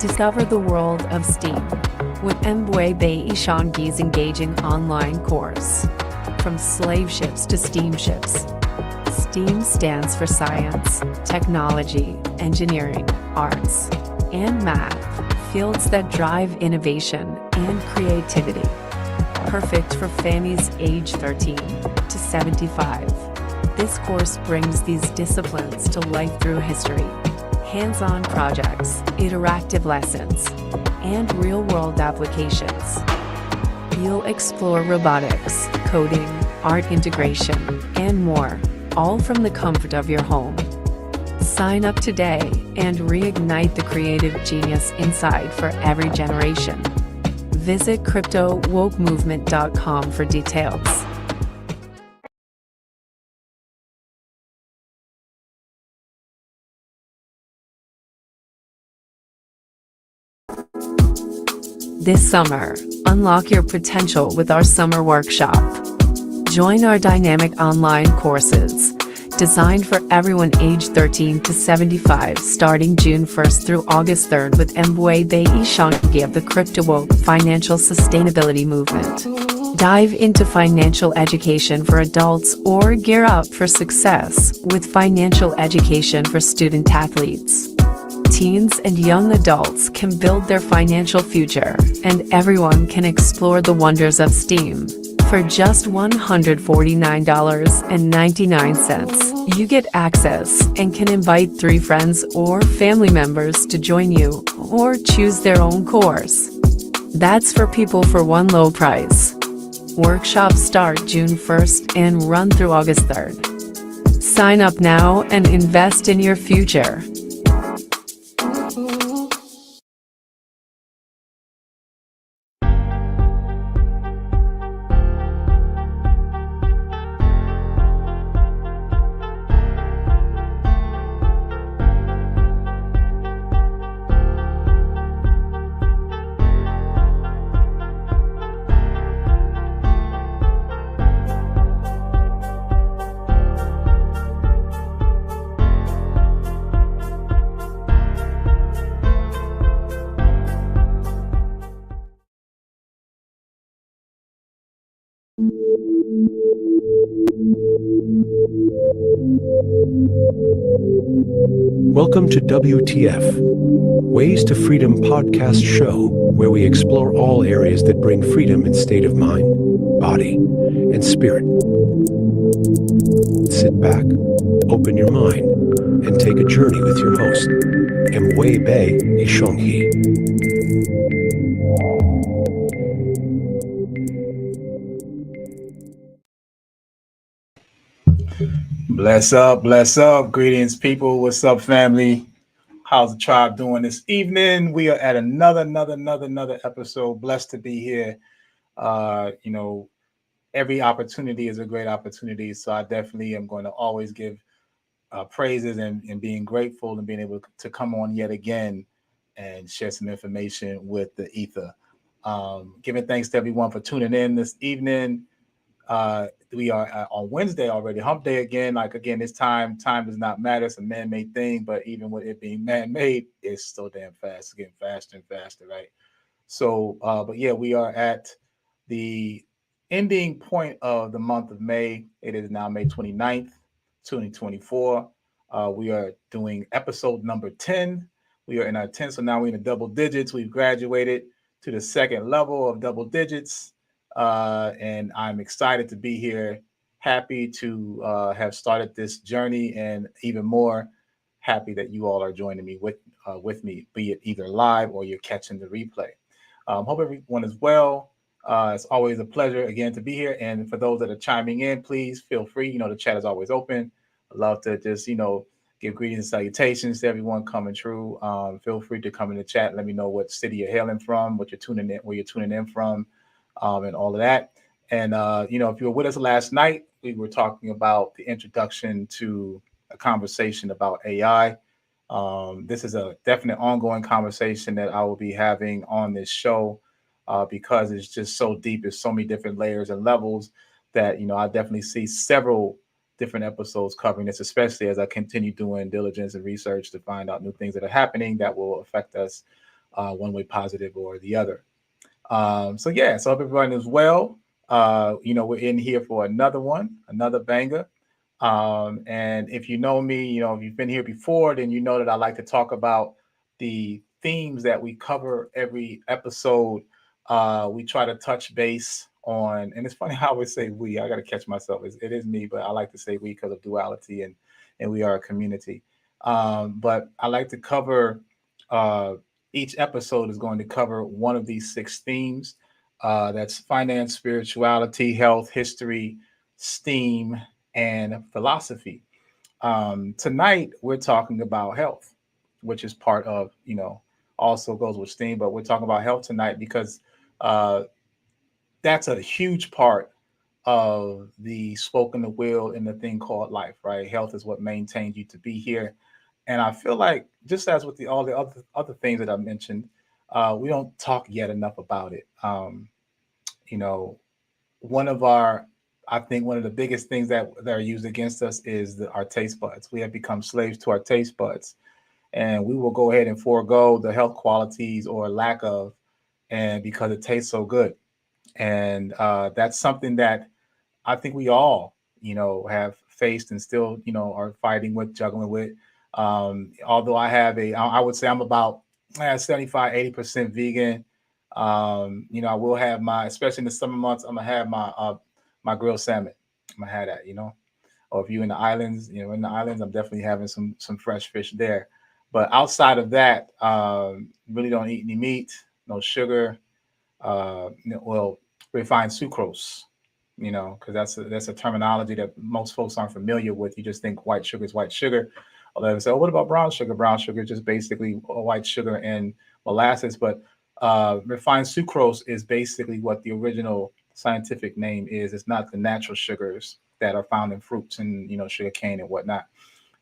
Discover the world of STEAM with Mbwebe Ishangi's engaging online course. From slave ships to steamships, STEAM stands for science, technology, engineering, arts, and math, fields that drive innovation and creativity. Perfect for families age 13 to 75. This course brings these disciplines to life through history, hands-on projects, interactive lessons, and real-world applications. You'll explore robotics, coding, art integration, and more, all from the comfort of your home. Sign up today and reignite the creative genius inside for every generation. Visit CryptoWokeMovement.com for details. This summer, unlock your potential with our summer workshop. Join our dynamic online courses, designed for everyone aged 13 to 75, starting June 1st through August 3rd with Mbwebe Ishangi of the CryptoWoke Financial Sustainability Movement. Dive into financial education for adults or gear up for success with financial education for student athletes. Teens and young adults can build their financial future, and everyone can explore the wonders of STEAM. For just $149.99, you get access and can invite 3 friends or family members to join you or choose their own course. That's for people for one low price. Workshops start June 1st and run through August 3rd. Sign up now and invest in your future. Welcome to WTF, Ways to Freedom podcast show, where we explore all areas that bring freedom in state of mind, body, and spirit. Sit back, open your mind, and take a journey with your host, Mbwebe Ishangi. Bless up, bless up. Greetings, people. What's up, family? How's the tribe doing this evening? We are at another episode. Blessed to be here. Every opportunity is a great opportunity. So I definitely am going to always give praises and being grateful and being able to come on yet again and share some information with the ether. Giving thanks to everyone for tuning in this evening. We are on Wednesday already, hump day again. This time does not matter. It's a man-made thing, but even with it being man-made, it's still damn fast. It's getting faster and faster, right? So, we are at the ending point of the month of May. It is now May 29th, 2024. We are doing episode number 10. We are in our 10th, so now we're in the double digits. We've graduated to the second level of double digits. And I'm excited to be here, happy to have started this journey, and even more happy that you all are joining me with me, be it either live or you're catching the replay. Hope everyone is well. It's always a pleasure again to be here. And for those that are chiming in, please feel free. The chat is always open. I love to just, give greetings and salutations to everyone coming through. Feel free to come in the chat. Let me know what city you're hailing from, where you're tuning in from. And all of that. And, if you were with us last night, we were talking about the introduction to a conversation about AI. This is a definite ongoing conversation that I will be having on this show because it's just so deep. There's so many different layers and levels that, I definitely see several different episodes covering this, especially as I continue doing diligence and research to find out new things that are happening that will affect us one way positive or the other. So yeah, so hope everyone is well. We're in here for another one, another banger. And if you know me, if you've been here before, then you know that I like to talk about the themes that we cover every episode. We try to touch base on, and it's funny how I always say we. I got to catch myself. It is me, but I like to say we because of duality, and we are a community. But I like to cover. Uh, each episode is going to cover one of these six themes. That's finance, spirituality, health, history, STEAM, and philosophy. Tonight, we're talking about health, which is part of, also goes with STEAM, but we're talking about health tonight because uh, that's a huge part of the spoken will in the thing called life, right? Health is what maintains you to be here. And I feel like, just as with all the other things that I mentioned, we don't talk yet enough about it. You know, one of our I think one of the biggest things that are used against us is our taste buds. We have become slaves to our taste buds, and we will go ahead and forego the health qualities or lack of, and because it tastes so good. And that's something that I think we all, have faced and still, are fighting with, juggling with. Although I would say I'm about 75, 80% vegan. I will have especially in the summer months, I'm gonna have my grilled salmon. I'm gonna have that, Or if you're in the islands, I'm definitely having some fresh fish there. But outside of that, really don't eat any meat, no sugar, well, refined sucrose, because that's a terminology that most folks aren't familiar with. You just think white sugar is white sugar. Although they say, oh, what about brown sugar? Brown sugar is just basically white sugar and molasses. But refined sucrose is basically what the original scientific name is. It's not the natural sugars that are found in fruits and sugar cane and whatnot.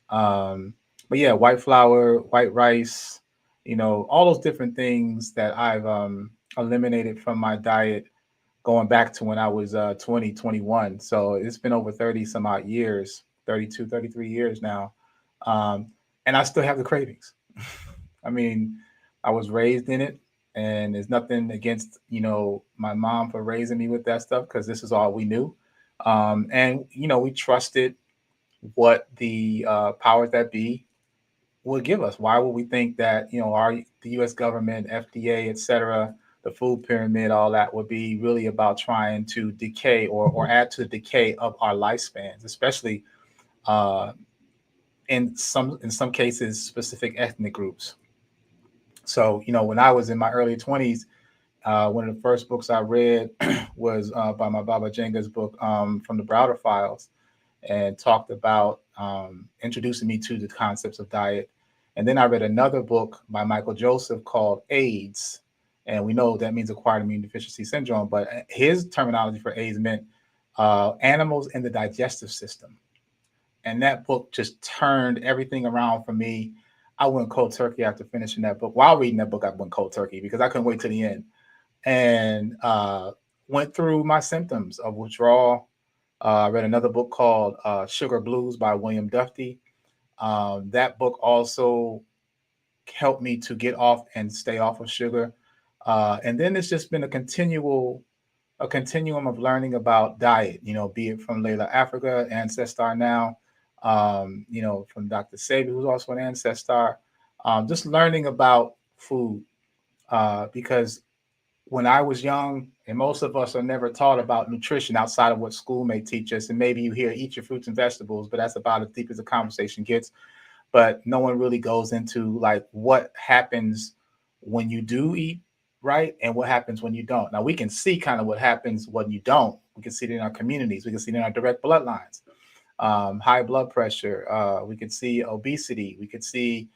But yeah, white flour, white rice, all those different things that I've eliminated from my diet going back to when I was 20, 21. So it's been over 30 some odd years, 32, 33 years now. Um, and I still have the cravings. I mean, I was raised in it, and there's nothing against, my mom for raising me with that stuff because this is all we knew. And, we trusted what the powers that be would give us. Why would we think that the U.S. government, FDA, et cetera, the food pyramid, all that would be really about trying to decay or add to the decay of our lifespans, especially uh, in some cases specific ethnic groups. So when I was in my early 20s, one of the first books I read was by my Baba Jenga's book from the Browder Files, and talked about introducing me to the concepts of diet. And then I read another book by Michael Joseph called AIDS. And we know that means acquired immune deficiency syndrome, but his terminology for AIDS meant animals in the digestive system. And that book just turned everything around for me. I went cold turkey after finishing that book. While reading that book, I went cold turkey because I couldn't wait to the end. And went through my symptoms of withdrawal. I read another book called Sugar Blues by William Duffy. That book also helped me to get off and stay off of sugar. And then it's just been a continuum of learning about diet, be it from Layla Africa, Ancestar now, from Dr. Sabi, who's also an Ancestar. Just learning about food because when I was young, and most of us are never taught about nutrition outside of what school may teach us, and maybe you hear eat your fruits and vegetables, but that's about as deep as the conversation gets. But no one really goes into like what happens when you do eat right and what happens when you don't. Now we can see kind of what happens when you don't. We can see it in our communities. We can see it in our direct bloodlines. High blood pressure. We could see obesity. We could see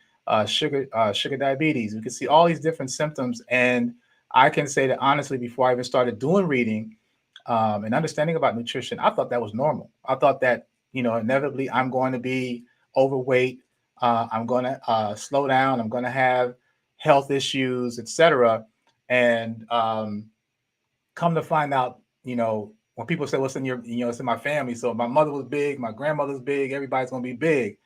sugar diabetes. We could see all these different symptoms. And I can say that honestly, before I even started doing reading and understanding about nutrition, I thought that was normal. I thought that inevitably I'm going to be overweight. I'm going to slow down. I'm going to have health issues, etc. And come to find out, when people say what's in your, it's in my family. So my mother was big, my grandmother's big, everybody's going to be big.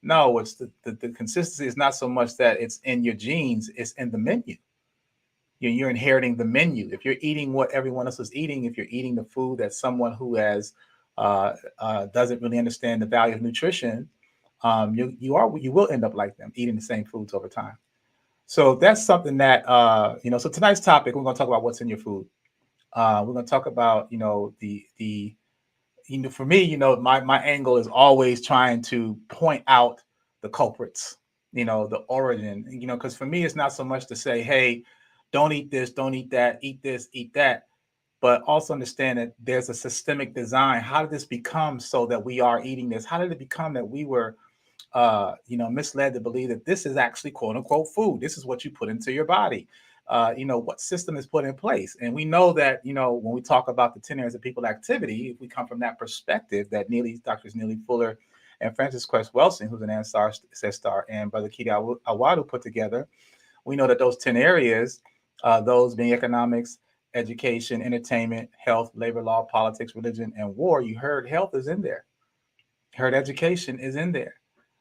No, it's the consistency is not so much that it's in your genes, it's in the menu. you're inheriting the menu. If you're eating what everyone else is eating, if you're eating the food that someone who has doesn't really understand the value of nutrition, you will end up like them, eating the same foods over time. So that's something that so tonight's topic, we're going to talk about what's in your food. We're going to talk about the for me, my angle is always trying to point out the culprits, the origin, because for me, it's not so much to say, hey, don't eat this, don't eat that, eat this, eat that, but also understand that there's a systemic design. How did this become so that we are eating this? How did it become that we were misled to believe that this is actually quote unquote food? This is what you put into your body. What system is put in place. And we know that, when we talk about the 10 areas of people activity, if we come from that perspective that Drs. Neely Fuller and Francis Quest Welsing, who's an ancestor, and Brother Kidi Awadu put together, we know that those 10 areas, those being economics, education, entertainment, health, labor law, politics, religion, and war, you heard health is in there. Heard education is in there.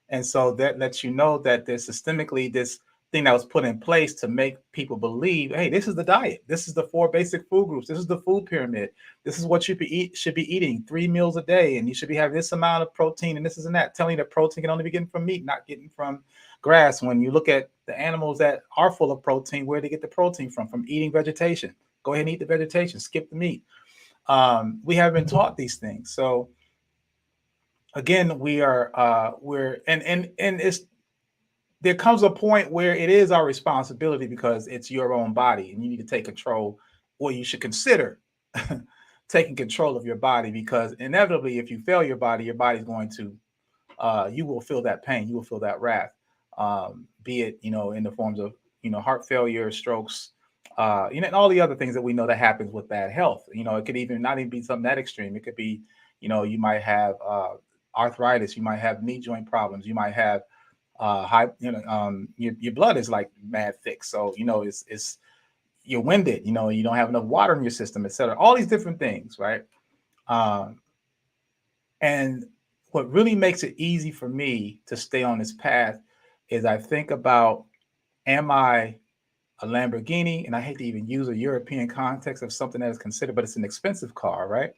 And so that lets you know that there's systemically this thing that was put in place to make people believe, hey, this is the diet. This is the 4 basic food groups. This is the food pyramid. This is what you should be eating 3 meals a day. And you should be having this amount of protein and this is and that, telling you that protein can only be getting from meat, not getting from grass. When you look at the animals that are full of protein, where they get the protein from eating vegetation. Go ahead and eat the vegetation, skip the meat. We haven't been taught these things. So again, we're and it's, there comes a point where it is our responsibility because it's your own body and you need to take control, or you should consider taking control of your body, because inevitably if you fail your body's going to you will feel that pain, you will feel that wrath, be it in the forms of heart failure, strokes, and all the other things that we know that happens with bad health. It could even not even be something that extreme. It could be you might have arthritis, you might have knee joint problems, you might have high, your blood is like mad thick, so it's you're winded, you don't have enough water in your system, etc. All these different things, right? And what really makes it easy for me to stay on this path is I think about, am I a Lamborghini? And I hate to even use a European context of something that is considered, but it's an expensive car, right?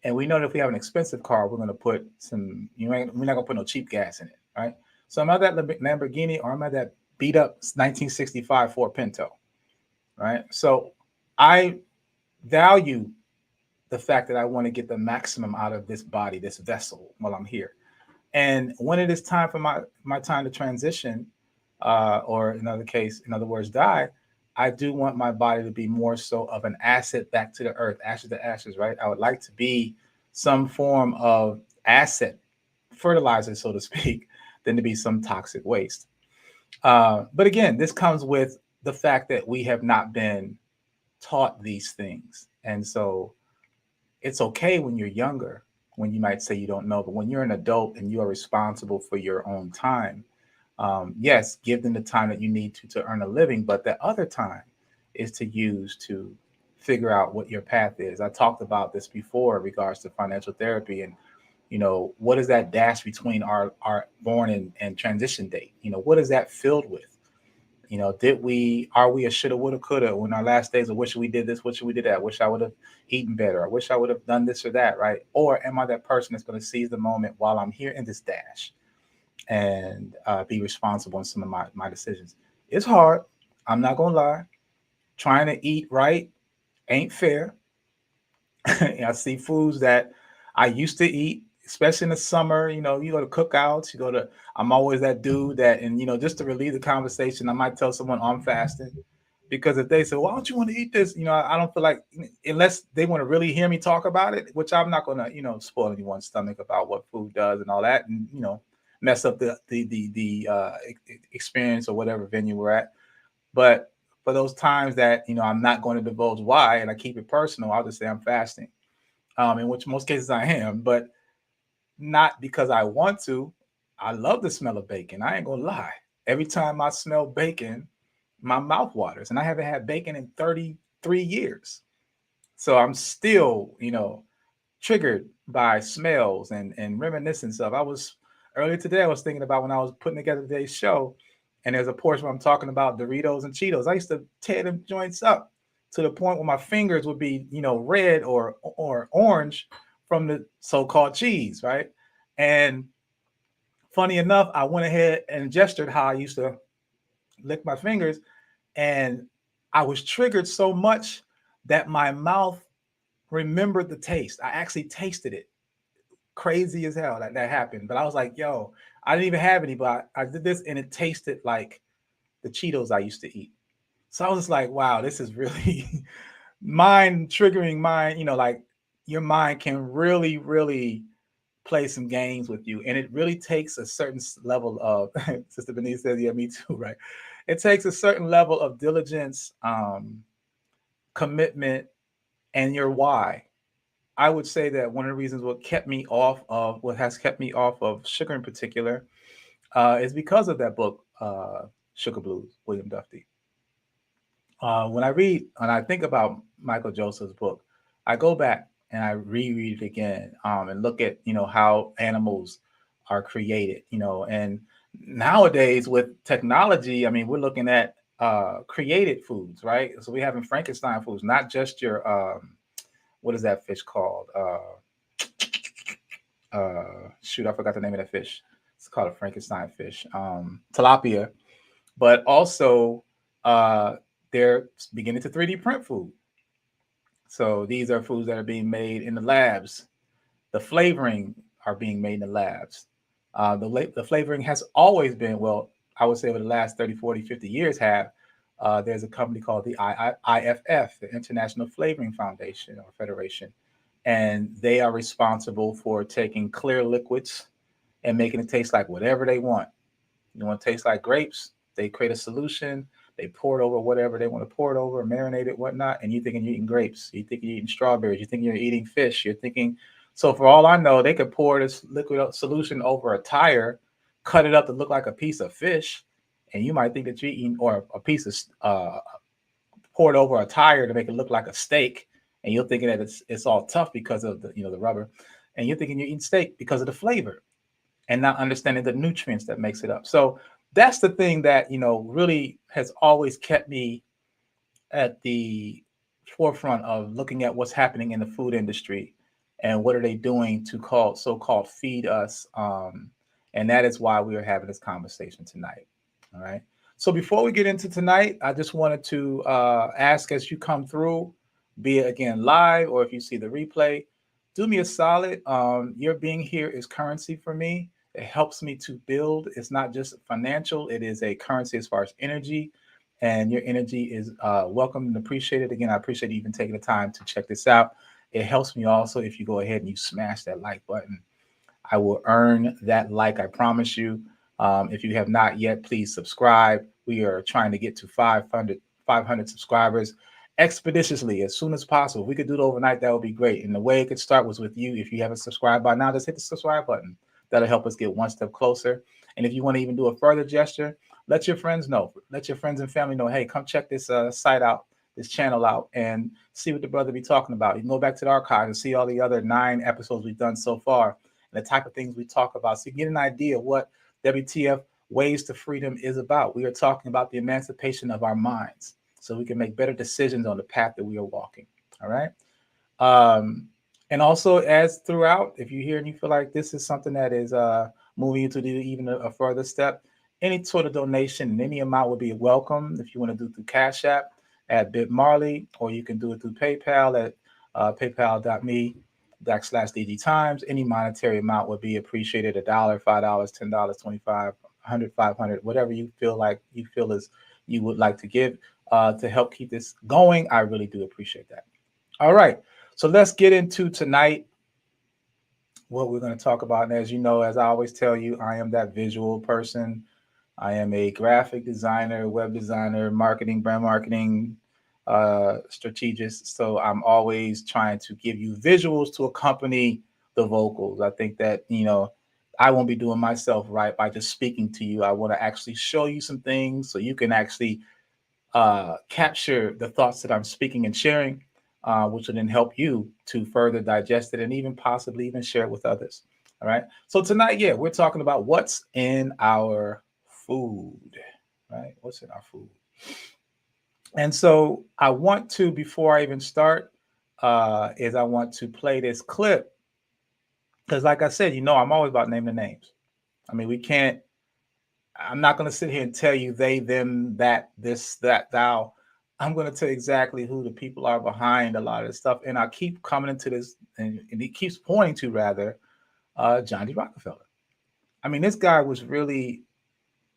And we know that if we have an expensive car, we're going to put we're not going to put no cheap gas in it, right? So am I that Lamborghini, or am I that beat up 1965 Ford Pinto, right? So I value the fact that I want to get the maximum out of this body, this vessel, while I'm here. And when it is time for my time to transition, or in other words, die, I do want my body to be more so of an asset back to the earth, ashes to ashes, right? I would like to be some form of asset, fertilizer, so to speak, than to be some toxic waste. But again, this comes with the fact that we have not been taught these things. And so it's okay when you're younger, when you might say you don't know, but when you're an adult and you are responsible for your own time, yes, give them the time that you need to earn a living, but the other time is to use to figure out what your path is. I talked about this before in regards to financial therapy, and what is that dash between our born and transition date? What is that filled with? Are we a shoulda, woulda, coulda when our last days? I wish we did this, wish we did that, I wish I would have eaten better, I wish I would have done this or that, right? Or am I that person that's going to seize the moment while I'm here in this dash and be responsible in some of my decisions? It's hard. I'm not going to lie. Trying to eat right ain't fair. I see foods that I used to eat, especially in the summer. You go to cookouts, I'm always that dude that, and just to relieve the conversation, I might tell someone I'm fasting, because if they say, why don't you want to eat this? I don't feel like, unless they want to really hear me talk about it, which I'm not going to, spoil anyone's stomach about what food does and all that, and, mess up the experience or whatever venue we're at. But for those times that, I'm not going to divulge why, and I keep it personal, I'll just say I'm fasting, in which most cases I am, but not because I want to. I love the smell of bacon. I ain't gonna lie. Every time I smell bacon, my mouth waters, and I haven't had bacon in 33 years. So I'm still, triggered by smells and reminiscence of. Earlier today, I was thinking about when I was putting together today's show, And there's a portion where I'm talking about Doritos and Cheetos. I used to tear them joints up to the point where my fingers would be, red or orange from the so-called cheese, right? And funny enough, I went ahead and gestured how I used to lick my fingers, and I was triggered so much that my mouth remembered the taste. I actually tasted it. Crazy as hell that happened. But I was like, yo, I didn't even have any, but I did this and it tasted like the Cheetos I used to eat. So I was just like, wow, this is really mind triggering mind, like your mind can really, really play some games with you. And it really takes a certain level of, Sister Benita says, yeah, me too, right? It takes a certain level of diligence, commitment, and your why. I would say that one of the reasons what has kept me off of sugar in particular, is because of that book, Sugar Blues, William Duffy. When I read and I think about Michael Joseph's book, I go back and I reread it again, and look at how animals are created, and nowadays with technology, I mean, we're looking at created foods, right? So we're having Frankenstein foods, not just your what is that fish called? Shoot, I forgot the name of that fish. It's called a Frankenstein fish, tilapia. But also, uh, they're beginning to 3D print food. So these are foods that are being made in the labs. The flavoring are being made in the labs. The flavoring has always been, well, I would say over the last 30, 40, 50 years there's a company called the IFF, the International Flavoring Foundation or Federation. And they are responsible for taking clear liquids and making it taste like whatever they want. You want to taste like grapes? They create a solution. They pour it over whatever they want to pour it over, marinate it, whatnot. And you're thinking you're eating grapes. You think you're eating strawberries. You think you're eating fish. You're thinking. So for all I know, they could pour this liquid solution over a tire, cut it up to look like a piece of fish, and you might think that you're eating, or a piece of poured over a tire to make it look like a steak, and you're thinking that it's all tough because of the rubber, and you're thinking you're eating steak because of the flavor and not understanding the nutrients that makes it up. So that's the thing that really has always kept me at the forefront of looking at what's happening in the food industry and what are they doing to so-called feed us. And that is why we are having this conversation tonight. All right. So before we get into tonight, I just wanted to ask, as you come through, be it again live or if you see the replay, do me a solid. Your being here is currency for me. It helps me to build. It's not just financial. It is a currency as far as energy. And your energy is welcome and appreciated. Again, I appreciate you even taking the time to check this out. It helps me also if you go ahead and you smash that like button. I will earn that like, I promise you. If you have not yet, please subscribe. We are trying to get to 500 subscribers expeditiously as soon as possible. If we could do it overnight, that would be great. And the way it could start was with you. If you haven't subscribed by now, just hit the subscribe button. That'll help us get one step closer. And if you want to even do a further gesture, let your friends know. Let your friends and family know, hey, come check this site out, this channel out, and see what the brother be talking about. You can go back to the archives and see all the other 9 episodes we've done so far and the type of things we talk about. So you get an idea of what WTF Ways to Freedom is about. We are talking about the emancipation of our minds so we can make better decisions on the path that we are walking. All right. And also, as throughout, if you hear and you feel like this is something that is moving you to do even a further step, any sort of donation and any amount would be welcome. If you want to do through Cash App at BitMarley, or you can do it through PayPal at paypal.me/DG Times. Any monetary amount would be appreciated. $1, $5, $10, $25, $100, $500, whatever you feel as you would like to give to help keep this going. I really do appreciate that. All right. So let's get into tonight what we're going to talk about. And as you know, as I always tell you, I am that visual person. I am a graphic designer, web designer, brand marketing strategist. So I'm always trying to give you visuals to accompany the vocals. I think that, I won't be doing myself right by just speaking to you. I want to actually show you some things so you can actually capture the thoughts that I'm speaking and sharing, which will then help you to further digest it and even possibly even share it with others. All right. So tonight, we're talking about what's in our food. right? What's in our food? And so I want to, before I even start, is I want to play this clip because, like I said, I'm always about naming the names. I mean, we can't. I'm not going to sit here and tell you they, them, that, this, that, thou. I'm going to tell you exactly who the people are behind a lot of this stuff. And I keep coming into this, and he keeps pointing to, rather, John D. Rockefeller. I mean, this guy was really,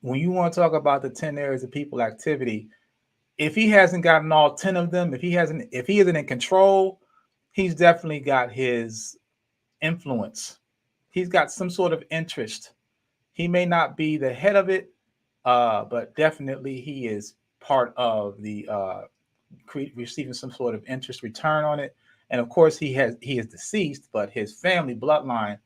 when you want to talk about the 10 areas of people activity, if he hasn't gotten all 10 of them, if he isn't in control, he's definitely got his influence. He's got some sort of interest. He may not be the head of it, but definitely he is part of the receiving some sort of interest return on it. And of course, he is deceased, but his family bloodline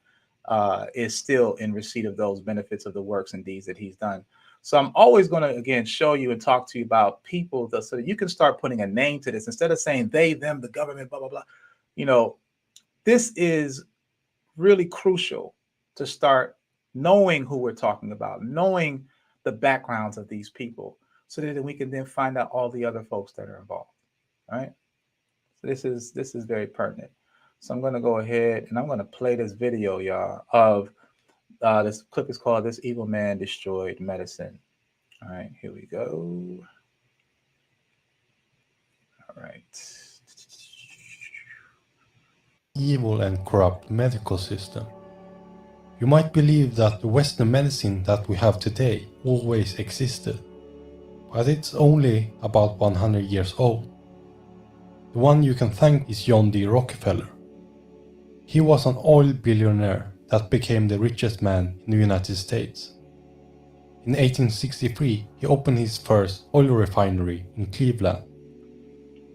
is still in receipt of those benefits of the works and deeds that he's done. So I'm always going to, again, show you and talk to you about people so that you can start putting a name to this instead of saying they, them, the government, blah, blah, blah. This is really crucial to start knowing who we're talking about, knowing the backgrounds of these people, so that we can then find out all the other folks that are involved. All right. So this is very pertinent. So I'm going to go ahead and I'm going to play this video, y'all, of this clip is called "This Evil Man Destroyed Medicine." All right, here we go. All right. Evil and corrupt medical system. You might believe that the Western medicine that we have today always existed, but it's only about 100 years old. The one you can thank is John D. Rockefeller. He was an oil billionaire that became the richest man in the United States. In 1863, he opened his first oil refinery in Cleveland.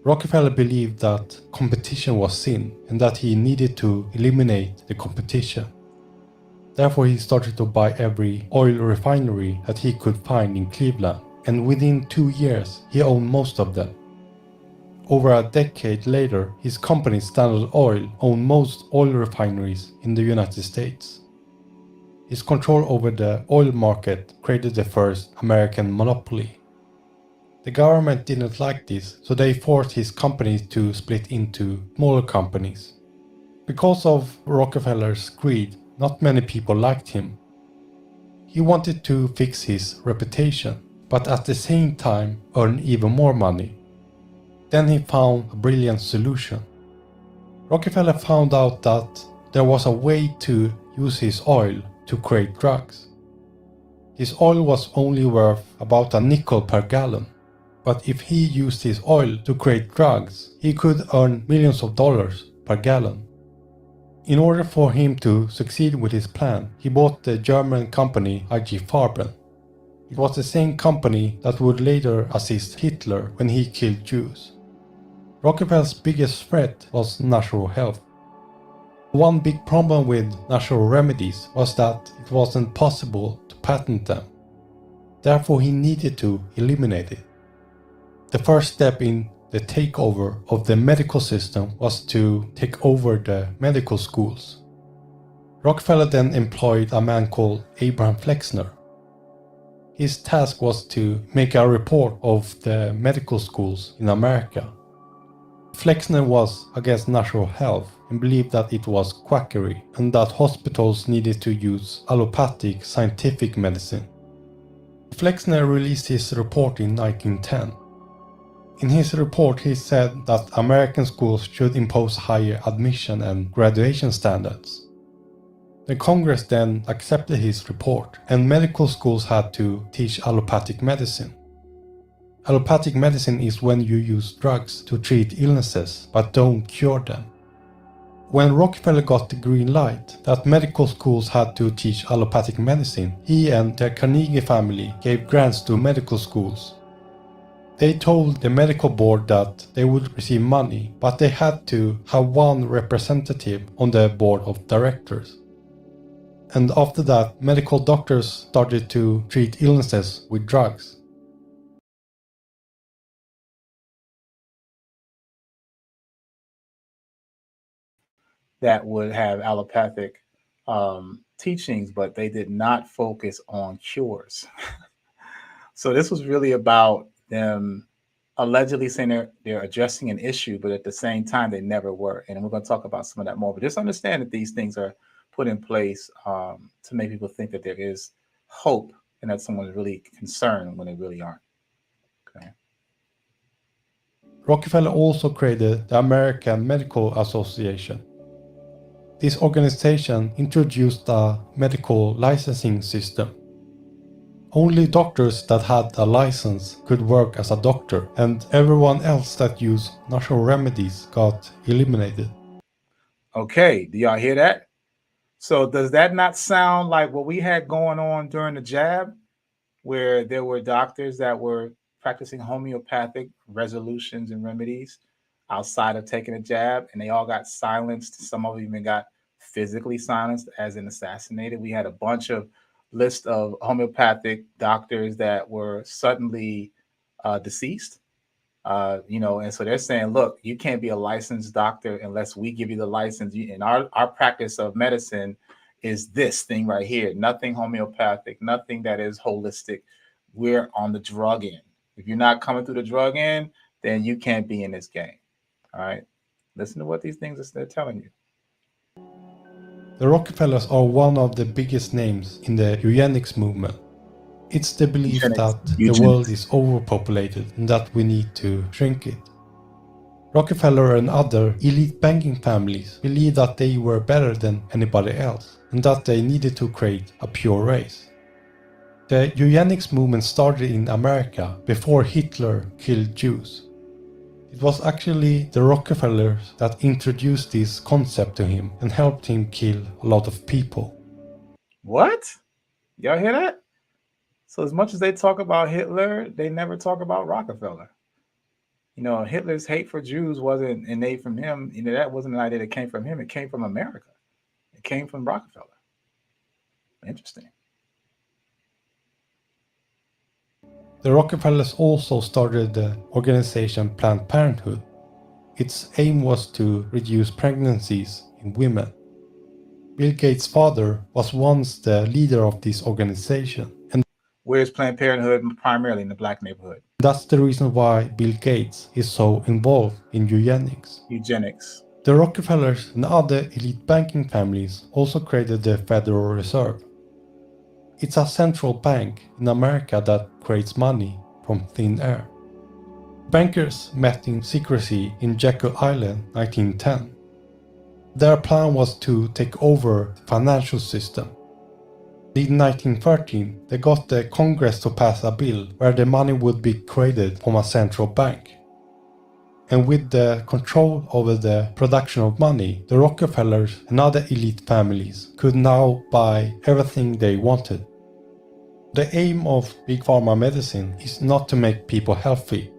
Rockefeller believed that competition was sin and that he needed to eliminate the competition. Therefore, he started to buy every oil refinery that he could find in Cleveland, and within 2 years, he owned most of them. Over a decade later, his company Standard Oil owned most oil refineries in the United States. His control over the oil market created the first American monopoly. The government didn't like this, so they forced his company to split into smaller companies. Because of Rockefeller's greed, not many people liked him. He wanted to fix his reputation, but at the same time earn even more money. Then he found a brilliant solution. Rockefeller found out that there was a way to use his oil to create drugs. His oil was only worth about a nickel per gallon, but if he used his oil to create drugs, he could earn millions of dollars per gallon. In order for him to succeed with his plan, he bought the German company IG Farben. It was the same company that would later assist Hitler when he killed Jews. Rockefeller's biggest threat was natural health. One big problem with natural remedies was that it wasn't possible to patent them. Therefore, he needed to eliminate it. The first step in the takeover of the medical system was to take over the medical schools. Rockefeller then employed a man called Abraham Flexner. His task was to make a report of the medical schools in America. Flexner was against natural health and believed that it was quackery and that hospitals needed to use allopathic scientific medicine. Flexner released his report in 1910. In his report, he said that American schools should impose higher admission and graduation standards. The Congress then accepted his report, and medical schools had to teach allopathic medicine. Allopathic medicine is when you use drugs to treat illnesses but don't cure them. When Rockefeller got the green light that medical schools had to teach allopathic medicine, he and the Carnegie family gave grants to medical schools. They told the medical board that they would receive money, but they had to have one representative on the board of directors. And after that, medical doctors started to treat illnesses with drugs. That would have allopathic teachings, but they did not focus on cures. So this was really about them allegedly saying they're addressing an issue, but at the same time they never were. And we're going to talk about some of that more. But just understand that these things are put in place to make people think that there is hope and that someone's really concerned when they really aren't. Okay. Rockefeller also created the American Medical Association. This organization introduced a medical licensing system. Only doctors that had a license could work as a doctor, and everyone else that used natural remedies got eliminated. Okay, do y'all hear that? So does that not sound like what we had going on during the jab, where there were doctors that were practicing homeopathic resolutions and remedies outside of taking a jab, and they all got silenced. Some of them even got physically silenced, as in assassinated. We had a bunch of list of homeopathic doctors that were suddenly deceased. And so they're saying, look, you can't be a licensed doctor unless we give you the license. And our practice of medicine is this thing right here. Nothing homeopathic, nothing that is holistic. We're on the drug end. If you're not coming through the drug end, then you can't be in this game. All right. Listen to what these things they're telling you. The Rockefellers are one of the biggest names in the eugenics movement. It's the belief that the world is overpopulated and that we need to shrink it. Rockefeller and other elite banking families believed that they were better than anybody else and that they needed to create a pure race. The eugenics movement started in America before Hitler killed Jews. It was actually the Rockefellers that introduced this concept to him and helped him kill a lot of people. What? Y'all hear that? So as much as they talk about Hitler, they never talk about Rockefeller. Hitler's hate for Jews wasn't innate from him. That wasn't an idea that came from him. It came from America. It came from Rockefeller. Interesting. The Rockefellers also started the organization Planned Parenthood. Its aim was to reduce pregnancies in women. Bill Gates' father was once the leader of this organization. And where's Planned Parenthood? Primarily in the black neighborhood. That's the reason why Bill Gates is so involved in eugenics. The Rockefellers and other elite banking families also created the Federal Reserve. It's a central bank in America that creates money from thin air. Bankers met in secrecy in Jekyll Island 1910. Their plan was to take over the financial system. In 1913, they got the Congress to pass a bill where the money would be created from a central bank. And with the control over the production of money, the Rockefellers and other elite families could now buy everything they wanted. The aim of Big Pharma medicine is not to make people healthy.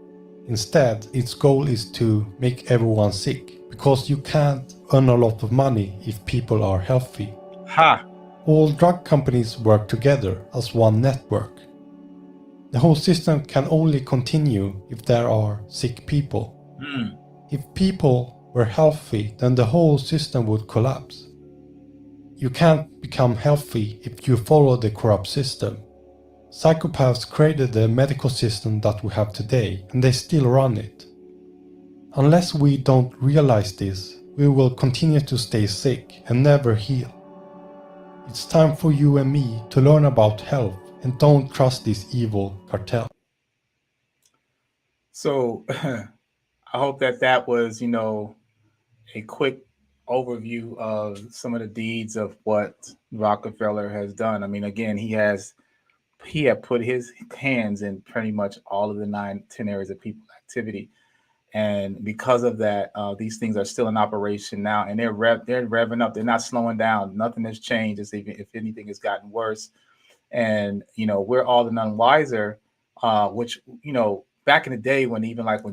Instead, its goal is to make everyone sick, because you can't earn a lot of money if people are healthy. Ha! All drug companies work together as one network. The whole system can only continue if there are sick people. If people were healthy, then the whole system would collapse. You can't become healthy if you follow the corrupt system. Psychopaths created the medical system that we have today, and they still run it. Unless we don't realize this, we will continue to stay sick and never heal. It's time for you and me to learn about health and don't trust this evil cartel. So I hope that was, a quick overview of some of the deeds of what Rockefeller has done. I mean, again, he had put his hands in pretty much all of the 9-10 areas of people activity. And because of that, these things are still in operation now, and they're revving up. They're not slowing down. Nothing has changed. If anything, has gotten worse. And we're all the none wiser. Which back in the day when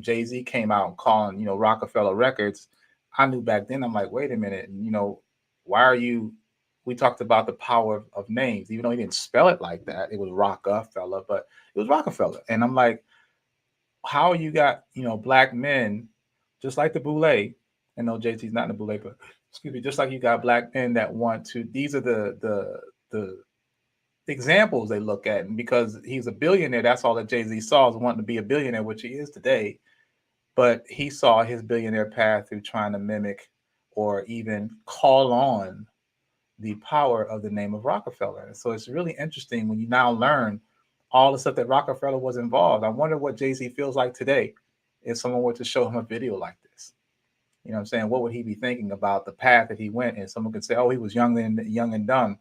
Jay-Z came out calling Rockefeller Records, I knew back then. I'm like, wait a minute. Why are you? We talked about the power of names, even though he didn't spell it like that. It was Rockefeller, but it was Rockefeller. And I'm like, how you got black men just like the Boule? I know JT's not in the Boule, but excuse me, just like you got black men that want to. These are the examples they look at. And because he's a billionaire, that's all that Jay-Z saw, is wanting to be a billionaire, which he is today. But he saw his billionaire path through trying to mimic or even call on the power of the name of Rockefeller. And so it's really interesting when you now learn all the stuff that Rockefeller was involved. I wonder what Jay-Z feels like today if someone were to show him a video like this. You know what I'm saying? What would he be thinking about the path that he went? And someone could say, oh, he was young and dumb.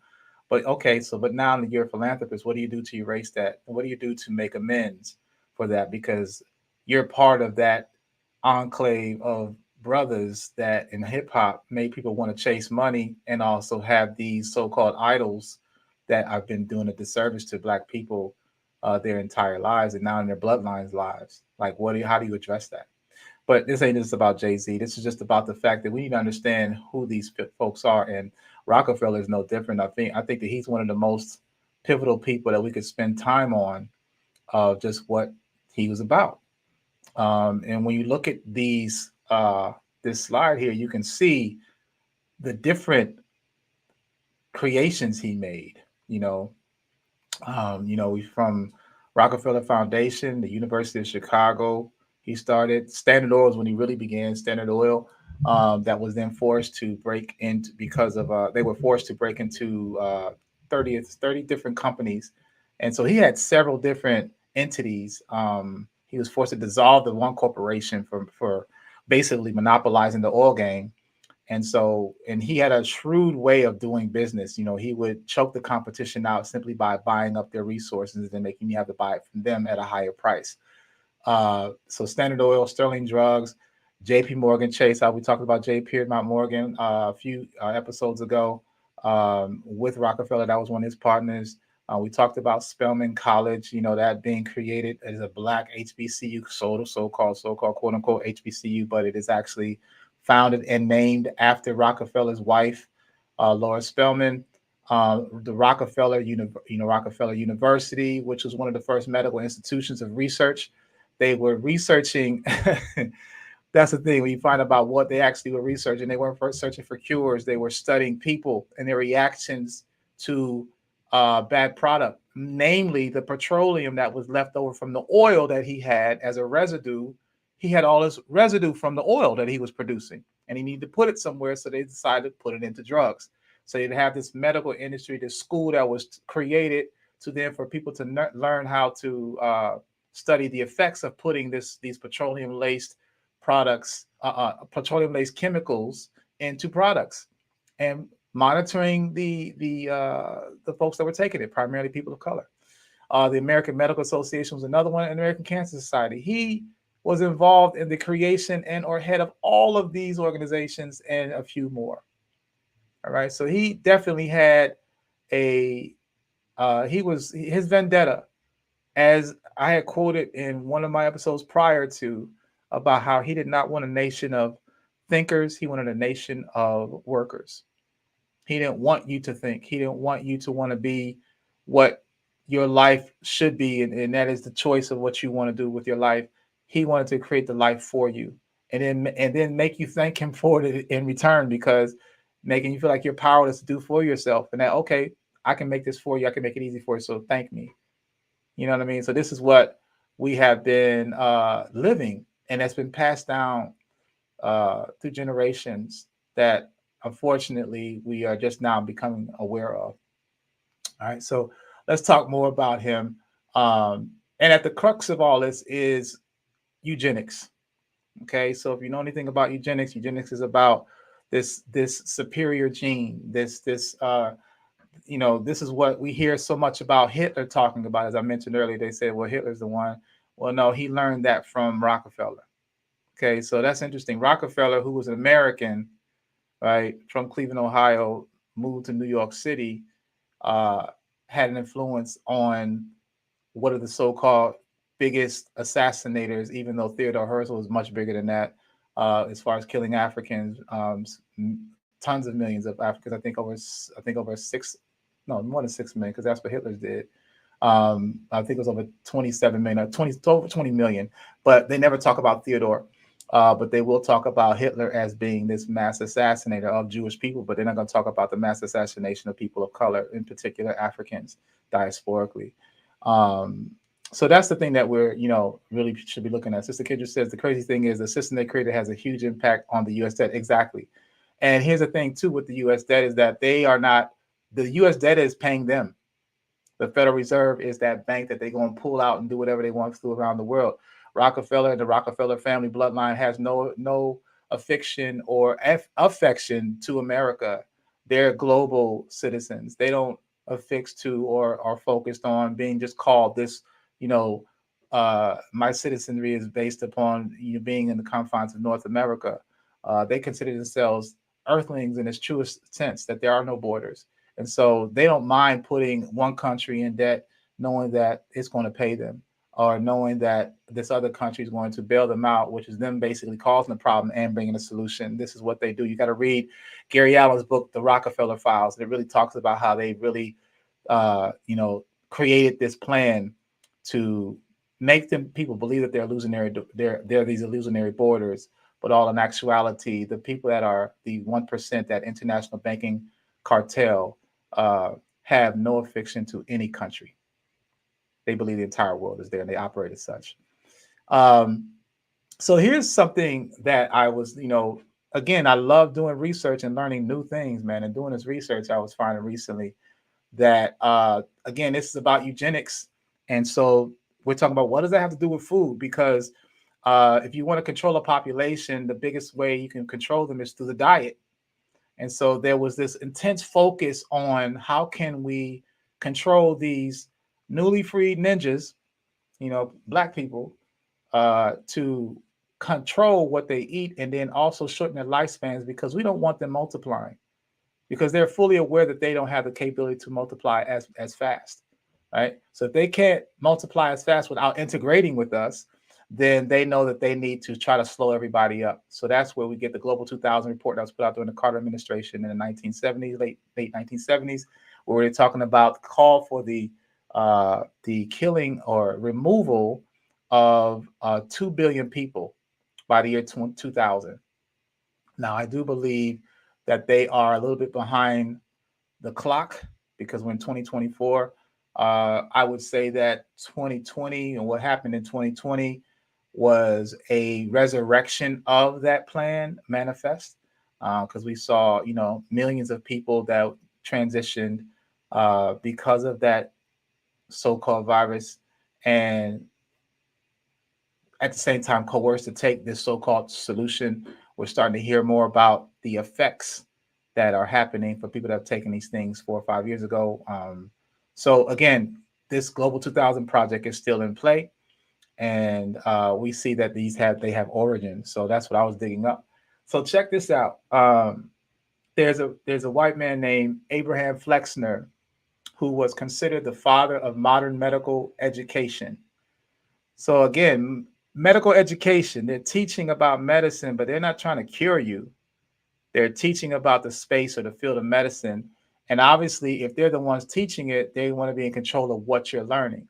But okay, but now you're a philanthropist. What do you do to erase that? What do you do to make amends for that? Because you're part of that enclave of brothers that in hip hop made people want to chase money and also have these so-called idols that have been doing a disservice to Black people their entire lives and now in their bloodlines' lives. Like, how do you address that? But this ain't just about Jay-Z. This is just about the fact that we need to understand who these folks are. And Rockefeller is no different. I think that he's one of the most pivotal people that we could spend time on of just what he was about. And when you look at this slide here, you can see the different creations he made. From Rockefeller Foundation, the University of Chicago, he started. Standard Oil is when he really began. Standard Oil, that was then forced to break into because of they were forced to break into 30 different companies, and so he had several different entities. He was forced to dissolve the one corporation for basically monopolizing the oil game. And he had a shrewd way of doing business. He would choke the competition out simply by buying up their resources and then making you have to buy it from them at a higher price. So Standard Oil, Sterling Drugs, J.P. Morgan Chase. We talked about J. Piedmont Morgan a few episodes ago with Rockefeller. That was one of his partners. We talked about Spelman College, that being created as a Black HBCU, so-called quote unquote HBCU, but it is actually founded and named after Rockefeller's wife, Laura Spelman. The Rockefeller University, which was one of the first medical institutions of research. They were researching. That's the thing when you find about what they actually were researching. They weren't first searching for cures. They were studying people and their reactions to bad product, namely the petroleum that was left over from the oil that he had as a residue. He had all this residue from the oil that he was producing, and he needed to put it somewhere. So they decided to put it into drugs. So you'd have this medical industry, this school that was created to then for people to learn how to study the effects of putting these petroleum-laced products, petroleum-laced chemicals into products, and monitoring the folks that were taking it, primarily people of color. The American Medical Association was another one, and the American Cancer Society. He was involved in the creation and or head of all of these organizations and a few more. All right, so he definitely had his vendetta, as I had quoted in one of my episodes prior to, about how he did not want a nation of thinkers. He wanted a nation of workers. He didn't want you to think. He didn't want you to want to be what your life should be, and that is the choice of what you want to do with your life. He wanted to create the life for you, and then make you thank him for it in return, because making you feel like you're powerless to do for yourself, and that, okay, I can make this for you. I can make it easy for you. So thank me. You know what I mean? So this is what we have been living, and that's been passed down through generations that unfortunately we are just now becoming aware of. All right, so let's talk more about him. And at the crux of all this is eugenics. Okay, so if you know anything about eugenics is about this superior gene. This is what we hear so much about Hitler talking about. As I mentioned earlier, they said, well, Hitler's the one. Well, no, he learned that from Rockefeller. Okay, so that's interesting. Rockefeller, who was an American, right, from Cleveland, Ohio, moved to New York City, had an influence on what are the so-called biggest assassinators, even though Theodore Herzl was much bigger than that, as far as killing Africans, tons of millions of Africans. I think over more than 6 million, because that's what Hitler did. I think it was over 27 million, over 20 million, but they never talk about Theodore. But they will talk about Hitler as being this mass assassinator of Jewish people, but they're not going to talk about the mass assassination of people of color, in particular Africans, diasporically. Um, so that's the thing that we're, really should be looking at. Sister Kendra says the crazy thing is the system they created has a huge impact on the U.S. debt. Exactly. And here's the thing too with the U.S. debt is that the U.S. debt is paying them. The Federal Reserve is that bank that they're going to pull out and do whatever they want to do around the world. Rockefeller and the Rockefeller family bloodline has no affection or affection to America. They're global citizens. They don't affix to or are focused on being just called this, my citizenry is based upon you being in the confines of North America. They consider themselves earthlings in its truest sense, that there are no borders. And so they don't mind putting one country in debt, knowing that it's going to pay them, or knowing that this other country is going to bail them out, which is them basically causing the problem and bringing a solution. This is what they do. You got to read Gary Allen's book, The Rockefeller Files. It really talks about how they really, created this plan to make people believe that they're these illusionary borders, but all in actuality, the people that are the 1%, that international banking cartel, have no affection to any country. They believe the entire world is there and they operate as such. So here's something that I was, again, I love doing research and learning new things, man. And doing this research, I was finding recently that, again, this is about eugenics. And so we're talking about what does that have to do with food? Because if you want to control a population, the biggest way you can control them is through the diet. And so there was this intense focus on how can we control these newly freed ninjas, black people, to control what they eat and then also shorten their lifespans because we don't want them multiplying because they're fully aware that they don't have the capability to multiply as fast, right? So if they can't multiply as fast without integrating with us, then they know that they need to try to slow everybody up. So that's where we get the Global 2000 report that was put out during the Carter administration in the 1970s, late 1970s, where we're talking about the call for the killing or removal of 2 billion people by the year 2000. Now, I do believe that they are a little bit behind the clock because we're in 2024. I would say that 2020 and what happened in 2020 was a resurrection of that plan manifest because we saw, millions of people that transitioned because of that so-called virus, and at the same time coerced to take this so-called solution. We're starting to hear more about the effects that are happening for people that have taken these things 4 or 5 years ago. So again, this Global 2000 project is still in play. And we see that they have origins. So that's what I was digging up. So check this out. There's a white man named Abraham Flexner, who was considered the father of modern medical education. So again, medical education, they're teaching about medicine, but they're not trying to cure you. They're teaching about the space or the field of medicine. And obviously, if they're the ones teaching it, they want to be in control of what you're learning.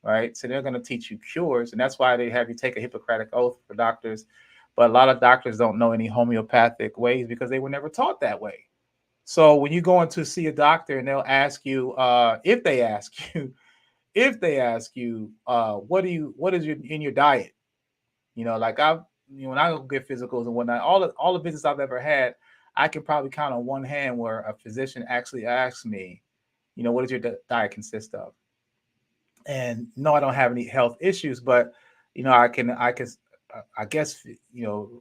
Right. So they're going to teach you cures. And that's why they have you take a Hippocratic oath for doctors. But a lot of doctors don't know any homeopathic ways because they were never taught that way. So when you go in to see a doctor and they'll ask you, if they ask you, what is in your diet? Like when I go get physicals and whatnot, all the visits I've ever had, I can probably count on one hand where a physician actually asks me, what does your diet consist of? And no, I don't have any health issues, but I guess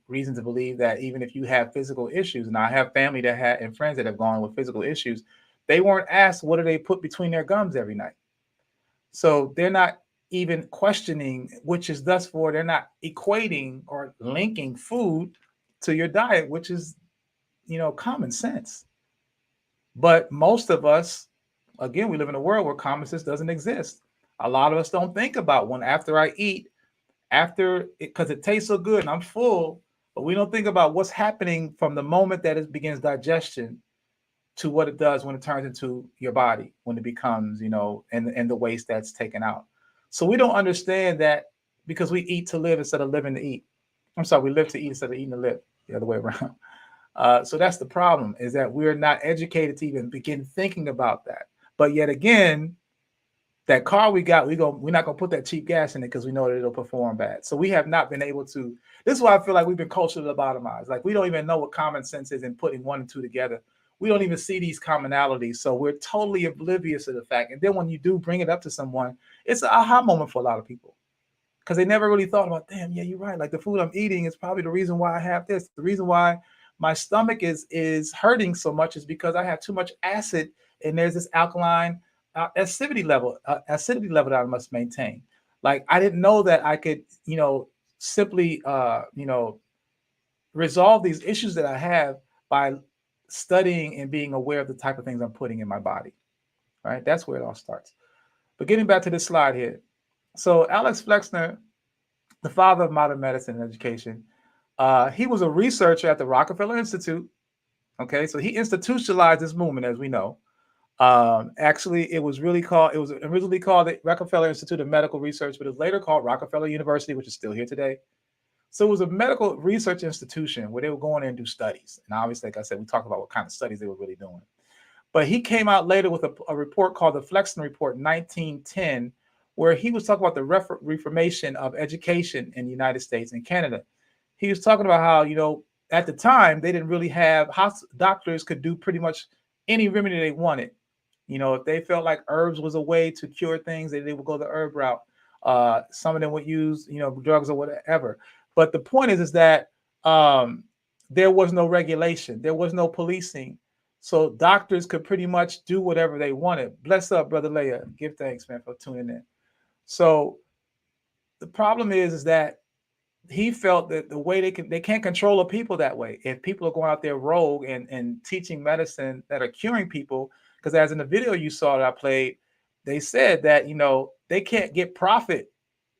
reason to believe that even if you have physical issues, and I have family that had and friends that have gone with physical issues, they weren't asked what do they put between their gums every night. So they're not even questioning, which is thus for they're not equating or linking food to your diet, which is common sense. But most of us, again, we live in a world where common sense doesn't exist. A lot of us don't think about when after I eat, because it tastes so good and I'm full, but we don't think about what's happening from the moment that it begins digestion to what it does when it turns into your body, when it becomes, and the waste that's taken out. So we don't understand that because we eat to live instead of living to eat. I'm sorry, we live to eat instead of eating to live, the other way around. So that's the problem, is that we're not educated to even begin thinking about that. But yet again, that car we got, we're not gonna put that cheap gas in it because we know that it'll perform bad. So we have not been able to. This is why I feel like we've been culturally lobotomized. Like we don't even know what common sense is in putting 1 and 2 together. We don't even see these commonalities. So we're totally oblivious to the fact. And then when you do bring it up to someone, it's an aha moment for a lot of people, because they never really thought about, damn, yeah, you're right. Like the food I'm eating is probably the reason why I have this. The reason why my stomach is hurting so much is because I have too much acid, and there's this alkaline acidity level that I must maintain. Like I didn't know that I could, simply, resolve these issues that I have by studying and being aware of the type of things I'm putting in my body. Right? That's where it all starts. But getting back to this slide here. So Alex Flexner, the father of modern medicine and education, he was a researcher at the Rockefeller Institute. Okay, so he institutionalized this movement, as we know. Actually, it was originally called the Rockefeller Institute of Medical Research, but it was later called Rockefeller University, which is still here today. So it was a medical research institution where they would go in and do studies. And obviously, like I said, we talked about what kind of studies they were really doing. But he came out later with a report called the Flexner Report in 1910, where he was talking about the reformation of education in the United States and Canada. He was talking about how, at the time, they didn't really have, doctors could do pretty much any remedy they wanted. If they felt like herbs was a way to cure things, they would go the herb route. Some of them would use, drugs or whatever. But the point is that there was no regulation. There was no policing. So doctors could pretty much do whatever they wanted. Bless up, Brother Leah. Give thanks, man, for tuning in. So the problem is that he felt that the way they can't control the people that way. If people are going out there rogue and teaching medicine that are curing people, because as in the video you saw that I played, they said that, they can't get profit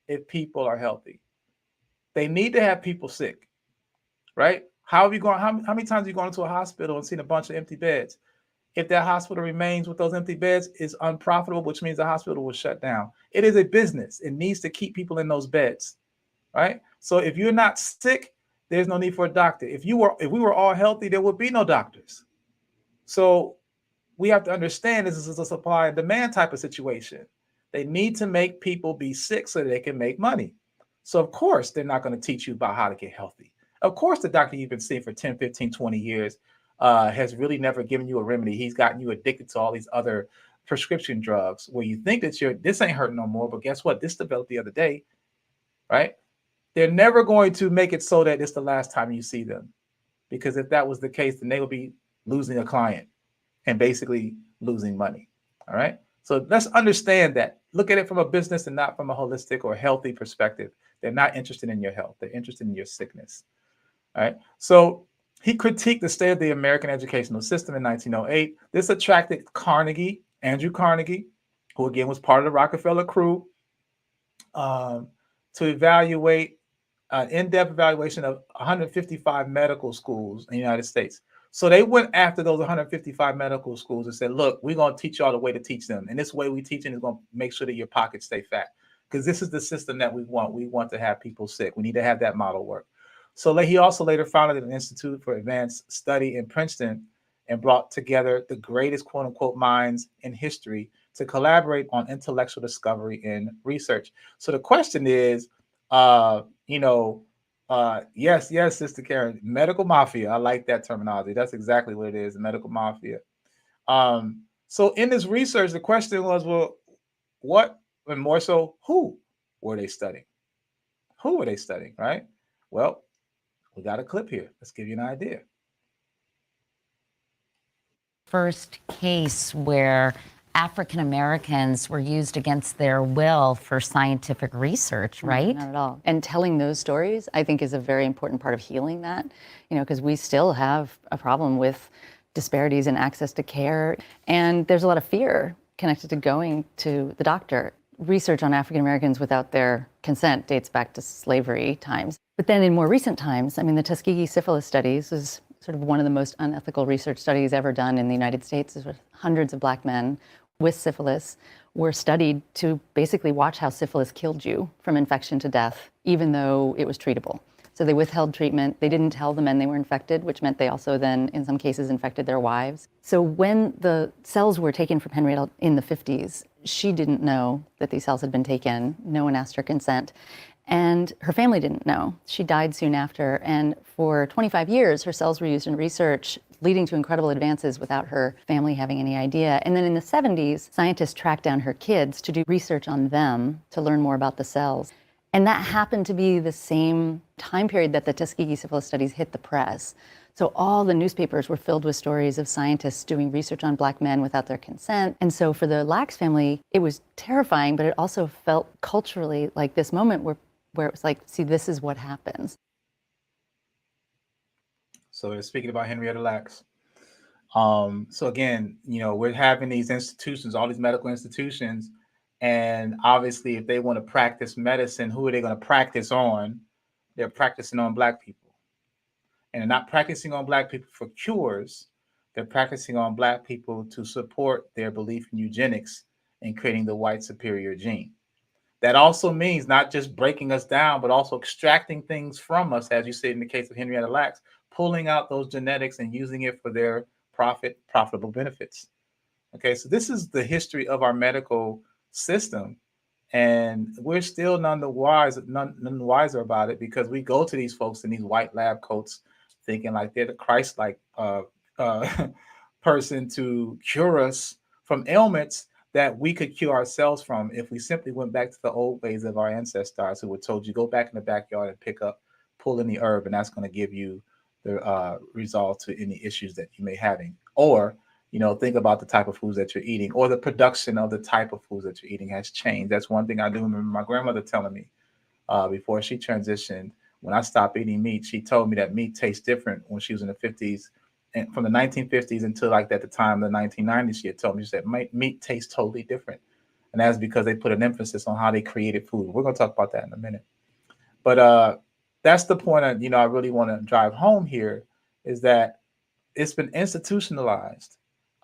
if people are healthy. They need to have people sick, right? How many times have you gone into a hospital and seen a bunch of empty beds? If that hospital remains with those empty beds, it's unprofitable, which means the hospital will shut down. It is a business. It needs to keep people in those beds, right? So if you're not sick, there's no need for a doctor. If we were all healthy, there would be no doctors. So we have to understand this is a supply and demand type of situation. They need to make people be sick so they can make money. So of course, they're not going to teach you about how to get healthy. Of course, the doctor you've been seeing for 10, 15, 20 years has really never given you a remedy. He's gotten you addicted to all these other prescription drugs where you think that this ain't hurting no more, but guess what? This developed the other day, right? They're never going to make it so that it's the last time you see them, because if that was the case, then they would be losing a client and basically losing money. All right. So let's understand that. Look at it from a business and not from a holistic or healthy perspective. They're not interested in your health. They're interested in your sickness. All right. So he critiqued the state of the American educational system in 1908. This attracted Andrew Carnegie, who again was part of the Rockefeller crew, to evaluate an in-depth evaluation of 155 medical schools in the United States. So they went after those 155 medical schools and said, look, we're going to teach y'all the way to teach them. And this way we teaching is going to make sure that your pockets stay fat, because this is the system that we want. We want to have people sick. We need to have that model work. So he also later founded an Institute for Advanced Study in Princeton and brought together the greatest quote unquote minds in history to collaborate on intellectual discovery and research. So the question is, yes, Sister Karen, medical mafia. I like that terminology. That's exactly what it is, medical mafia. So in this research, the question was, well, what, and more so, who were they studying? Who were they studying, right? Well, we got a clip here. Let's give you an idea. First case where African Americans were used against their will for scientific research, right? Not at all. And telling those stories, I think, is a very important part of healing that, because we still have a problem with disparities in access to care. And there's a lot of fear connected to going to the doctor. Research on African Americans without their consent dates back to slavery times. But then in more recent times, the Tuskegee syphilis studies is sort of one of the most unethical research studies ever done in the United States. Hundreds of Black men with syphilis were studied to basically watch how syphilis killed you from infection to death, even though it was treatable. So they withheld treatment. They didn't tell the men they were infected, which meant they also then, in some cases, infected their wives. So when the cells were taken from Henrietta in the 50s, she didn't know that these cells had been taken. No one asked her consent. And her family didn't know. She died soon after. And for 25 years, her cells were used in research, leading to incredible advances without her family having any idea. And then in the 70s, scientists tracked down her kids to do research on them to learn more about the cells. And that happened to be the same time period that the Tuskegee syphilis studies hit the press. So all the newspapers were filled with stories of scientists doing research on Black men without their consent. And so for the Lax family, it was terrifying, but it also felt culturally like this moment where it was like, see, this is what happens. So speaking about Henrietta Lacks. So again, we're having these institutions, all these medical institutions, and obviously if they want to practice medicine, who are they going to practice on? They're practicing on Black people. And they're not practicing on Black people for cures. They're practicing on Black people to support their belief in eugenics and creating the white superior gene. That also means not just breaking us down, but also extracting things from us, as you said in the case of Henrietta Lacks, pulling out those genetics and using it for their profitable benefits. Okay, so this is the history of our medical system, and we're still none the wiser about it, because we go to these folks in these white lab coats thinking like they're the Christ-like person to cure us from ailments that we could cure ourselves from if we simply went back to the old ways of our ancestors, who were told you go back in the backyard and pull any herb, and that's going to give you the resolve to any issues that you may having. Or think about the type of foods that you're eating, or the production of the type of foods that you're eating has changed. That's one thing I do remember my grandmother telling me before she transitioned. When I stopped eating meat, she told me that meat tastes different when she was in the 50s. And from the 1950s until like at the time, the 1990s, she had told me, she said, meat tastes totally different. And that's because they put an emphasis on how they created food. We're going to talk about that in a minute. But that's the point I really want to drive home here, is that it's been institutionalized.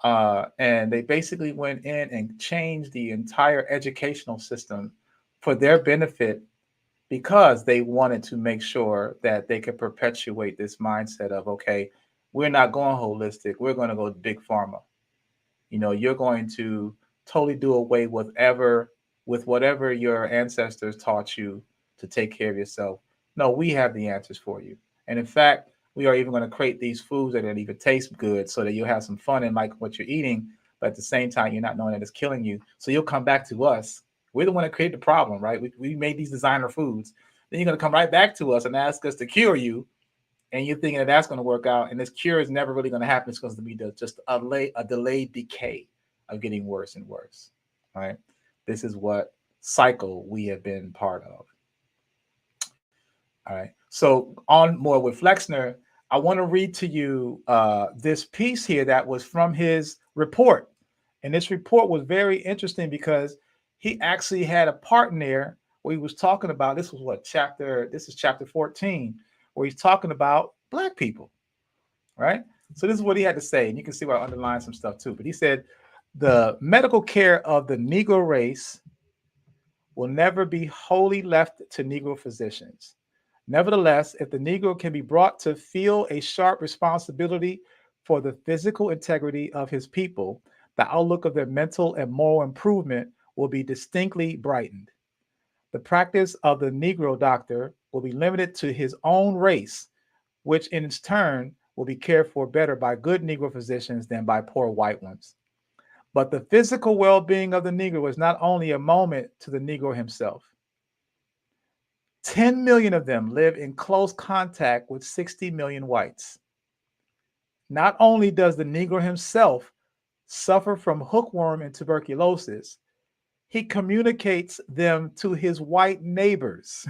And they basically went in and changed the entire educational system for their benefit, because they wanted to make sure that they could perpetuate this mindset of, okay, we're not going holistic, we're going to go big pharma. You're going to totally do away with whatever your ancestors taught you to take care of yourself. No, we have the answers for you. And in fact, we are even going to create these foods that don't even taste good, so that you'll have some fun in like what you're eating, but at the same time, you're not knowing that it's killing you. So you'll come back to us. We're the one that created the problem, right? We made these designer foods. Then you're going to come right back to us and ask us to cure you. And you're thinking that that's going to work out. And this cure is never really going to happen. It's going to be just a delayed decay of getting worse and worse, right? This is what cycle we have been part of. All right. So on more with Flexner, I want to read to you this piece here that was from his report. And this report was very interesting because he actually had a part in there where he was talking about, this is chapter 14, where he's talking about Black people, right? So this is what he had to say. And you can see where I underlined some stuff too. But he said, the medical care of the Negro race will never be wholly left to Negro physicians. Nevertheless, if the Negro can be brought to feel a sharp responsibility for the physical integrity of his people, the outlook of their mental and moral improvement will be distinctly brightened. The practice of the Negro doctor will be limited to his own race, which in its turn will be cared for better by good Negro physicians than by poor white ones. But the physical well-being of the Negro is not only a moment to the Negro himself. 10 million of them live in close contact with 60 million whites. Not only does the Negro himself suffer from hookworm and tuberculosis, he communicates them to his white neighbors,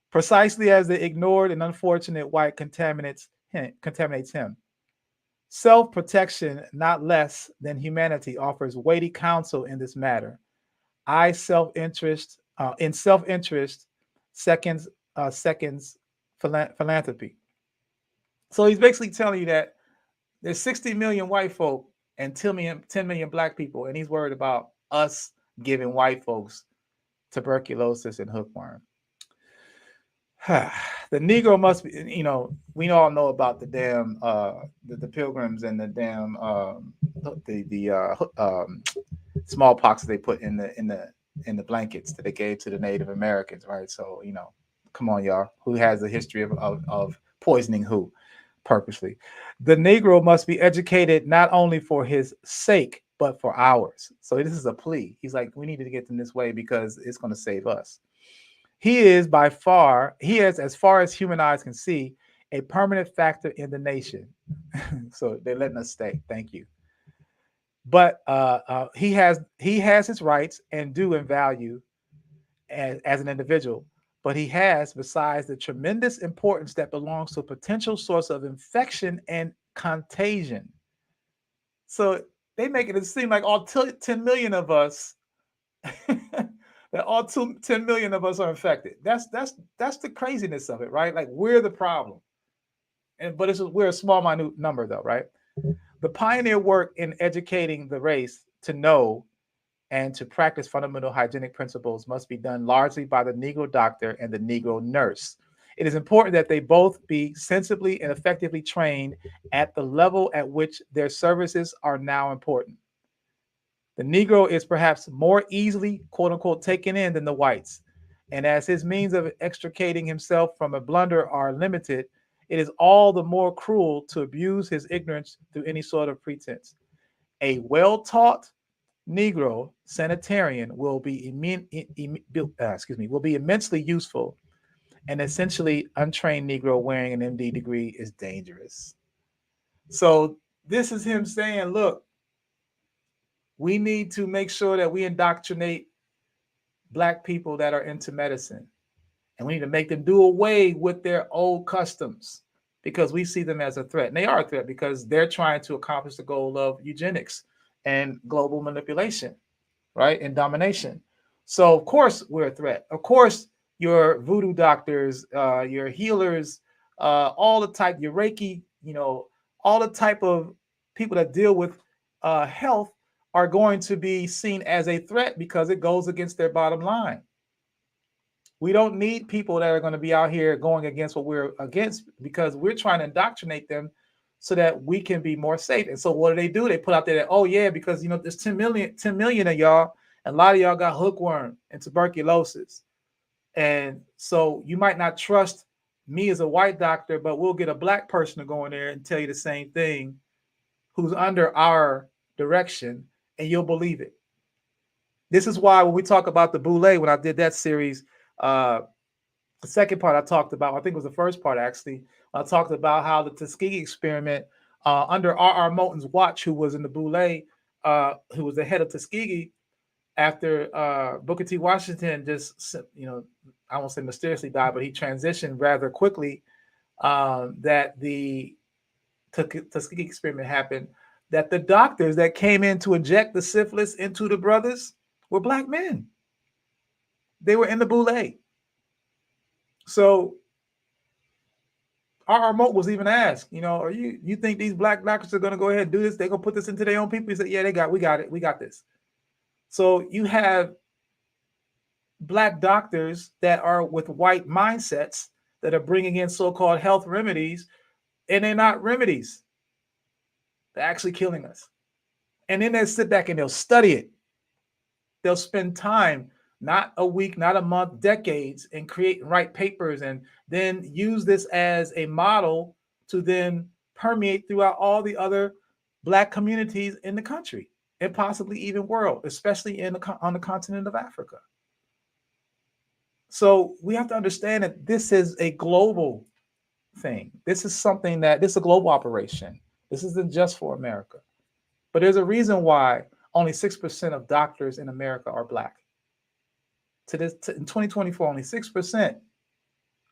precisely as the ignored and unfortunate white contaminates him. Self-protection, not less than humanity, offers weighty counsel in this matter. In self-interest seconds philanthropy. So he's basically telling you that there's 60 million white folk and 10 million Black people, and he's worried about us giving white folks tuberculosis and hookworm. The Negro must be, we all know about the damn the pilgrims and the damn smallpox they put in the blankets that they gave to the Native Americans, right? So, come on, y'all. Who has a history of poisoning who purposely? The Negro must be educated not only for his sake, but for ours. So this is a plea. He's like, we need to get them this way because it's going to save us. He is as far as human eyes can see, a permanent factor in the nation. So they're letting us stay. Thank you. But he has his rights and due and value as an individual. But he has, besides the tremendous importance that belongs to a potential source of infection and contagion. So they make it seem like all 10 million of us, that all 10 million of us are infected. That's the craziness of it, right? Like we're the problem. But we're a small, minute number though, right? The pioneer work in educating the race to know and to practice fundamental hygienic principles must be done largely by the Negro doctor and the Negro nurse. It is important that they both be sensibly and effectively trained at the level at which their services are now important. The Negro is perhaps more easily, quote unquote, taken in than the whites. And as his means of extricating himself from a blunder are limited, it is all the more cruel to abuse his ignorance through any sort of pretense. A well-taught Negro sanitarian will be immensely useful. An essentially untrained Negro wearing an MD degree is dangerous. So this is him saying, look, we need to make sure that we indoctrinate Black people that are into medicine. And we need to make them do away with their old customs because we see them as a threat. And they are a threat because they're trying to accomplish the goal of eugenics and global manipulation, right? And domination. So, of course, we're a threat. Of course, your voodoo doctors, your healers, all the type, your Reiki, all the type of people that deal with health are going to be seen as a threat because it goes against their bottom line. We don't need people that are going to be out here going against what we're against because we're trying to indoctrinate them so that we can be more safe. And so what do? They put out there that, oh yeah, because there's 10 million of y'all, and a lot of y'all got hookworm and tuberculosis. And so you might not trust me as a white doctor, but we'll get a Black person to go in there and tell you the same thing who's under our direction, and you'll believe it. This is why when we talk about the Boule, when I did that series, the second part I talked about, I think it was the first part actually, I talked about how the Tuskegee experiment under R.R. Moulton's watch, who was in the Boule, who was the head of Tuskegee after Booker T. Washington just, I won't say mysteriously died, but he transitioned rather quickly, that the Tuskegee experiment happened, that the doctors that came in to inject the syphilis into the brothers were Black men. They were in the Boule. So R.R. Moulton was even asked, are you think these Black doctors are going to go ahead and do this? They're going to put this into their own people? He said, yeah, we got it. We got this. So you have Black doctors that are with white mindsets that are bringing in so-called health remedies, and they're not remedies. They're actually killing us. And then they'll sit back and they'll study it. They'll spend time, not a week, not a month, decades, and write papers and then use this as a model to then permeate throughout all the other Black communities in the country and possibly even world, especially on the continent of Africa. So we have to understand that this is a global thing. This is a global operation. This isn't just for America. But there's a reason why only 6% of doctors in America are Black. In 2024, only 6%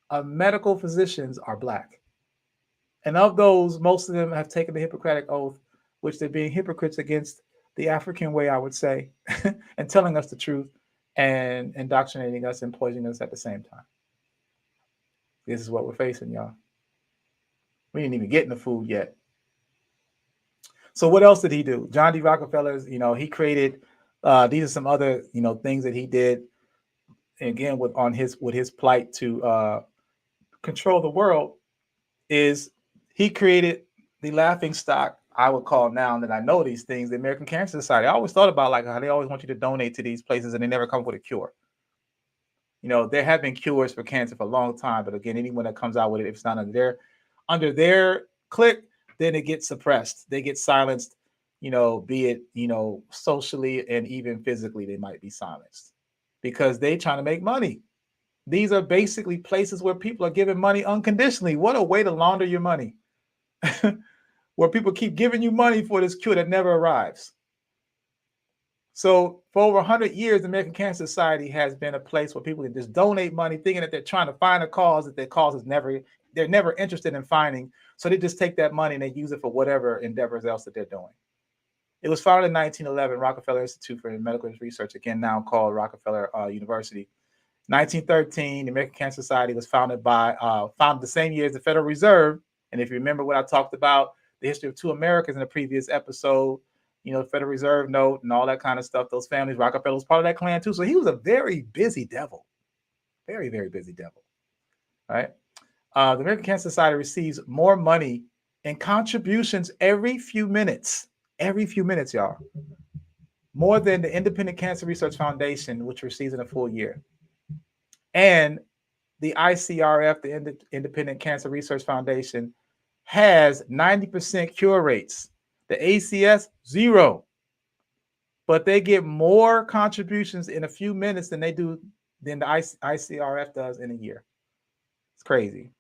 of medical physicians are Black. And of those, most of them have taken the Hippocratic Oath, which they're being hypocrites against the African way, I would say, and telling us the truth and indoctrinating us and poisoning us at the same time. This is what we're facing, y'all. We didn't even get in the food yet. So what else did he do? John D. Rockefeller's, he created, these are some other, things that he did, again, with his plight to control the world is he created the laughing stock, I would call now that I know these things, the American Cancer Society. I always thought about like how they always want you to donate to these places and they never come up with a cure. You know, there have been cures for cancer for a long time, but again, anyone that comes out with it, if it's not under their clique, then it gets suppressed. They get silenced, you know, be it, you know, socially and even physically, they might be silenced because they trying to make money. These are basically places where people are giving money unconditionally. What a way to launder your money. Where people keep giving you money for this cure that never arrives. So for over 100 years, the American Cancer Society has been a place where people can just donate money, thinking that they're trying to find a cause that their cause is they're never interested in finding. So they just take that money and they use it for whatever endeavors else that they're doing. It was founded in 1911, Rockefeller Institute for Medical Research, again now called Rockefeller University. 1913, the American Cancer Society was founded the same year as the Federal Reserve. And if you remember what I talked about, the history of two Americas in the previous episode, you know, the Federal Reserve note and all that kind of stuff, those families, Rockefeller was part of that clan too. So he was a very busy devil, very, very busy devil, right? The American Cancer Society receives more money in contributions every few minutes, y'all, more than the Independent Cancer Research Foundation, which receives in a full year. And the ICRF, the Independent Cancer Research Foundation, has 90% cure rates. The ACS, 0. But they get more contributions in a few minutes than the ICRF does in a year. It's crazy.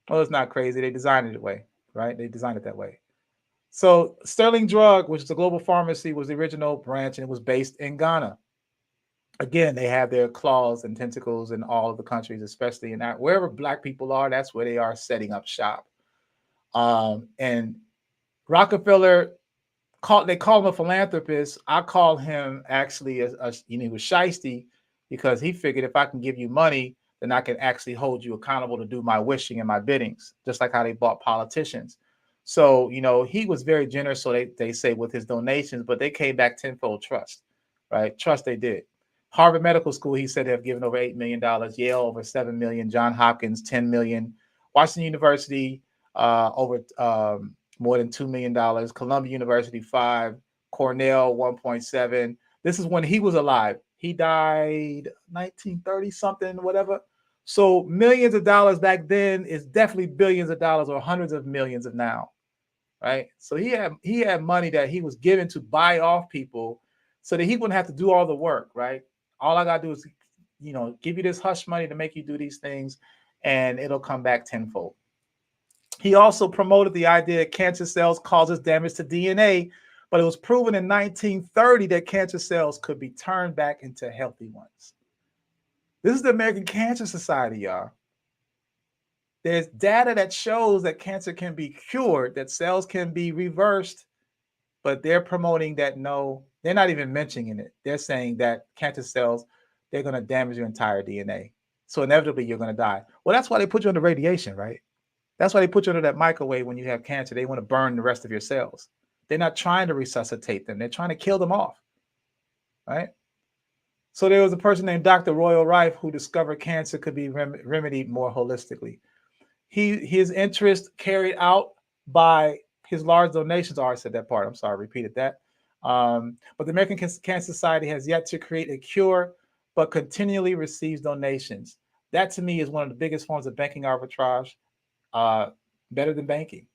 Well, it's not crazy. They designed it that way, right? They designed it that way. So Sterling Drug, which is a global pharmacy, was the original branch, and it was based in Ghana. Again, they have their claws and tentacles in all of the countries, especially in that wherever Black people are, that's where they are setting up shop. And Rockefeller they call him a philanthropist. I call him actually he was shiesty because he figured if I can give you money, then I can actually hold you accountable to do my wishing and my biddings, just like how they bought politicians. So, you know, he was very generous, so they say, with his donations, but they came back tenfold trust, right? Trust they did. Harvard Medical School, he said they have given over $8 million, Yale over $7 million, Johns Hopkins $10 million, Washington University over more than $2 million, Columbia University 5, Cornell 1.7. This is when he was alive. He died 1930 something, whatever. So millions of dollars back then is definitely billions of dollars or hundreds of millions of now, right? So he had money that he was given to buy off people so that he wouldn't have to do all the work, right? All I gotta do is, you know, give you this hush money to make you do these things, and it'll come back tenfold. He also promoted the idea that cancer cells causes damage to DNA, but it was proven in 1930 that cancer cells could be turned back into healthy ones. This is the American Cancer Society, y'all. There's data that shows that cancer can be cured, that cells can be reversed, but they're promoting that no, they're not even mentioning it. They're saying that cancer cells, they're going to damage your entire DNA. So inevitably, you're going to die. Well, that's why they put you under radiation, right? That's why they put you under that microwave when you have cancer. They want to burn the rest of your cells. They're not trying to resuscitate them. They're trying to kill them off, right? So there was a person named Dr. Royal Rife who discovered cancer could be remedied more holistically. His interest carried out by his large donations. I already said that part. I'm sorry, I repeated that. But the American Cancer Society has yet to create a cure, but continually receives donations. That to me is one of the biggest forms of banking arbitrage, better than banking,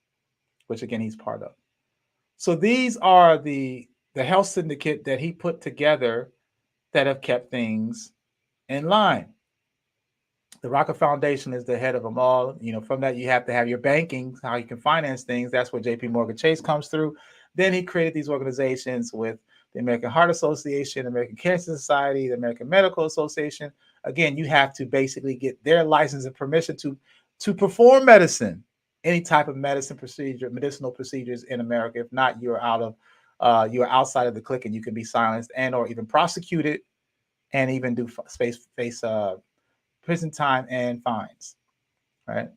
which again, he's part of. So these are the health syndicate that he put together that have kept things in line. The Rocket Foundation is the head of them all. You know, from that, you have to have your banking, how you can finance things. That's where JP Morgan Chase comes through. Then he created these organizations with the American Heart Association, American Cancer Society, the American Medical Association. Again, you have to basically get their license and permission to perform medicine, any type of medicinal procedures in America. If not, you're you're outside of the clique and you can be silenced and or even prosecuted and even do face prison time and fines, right?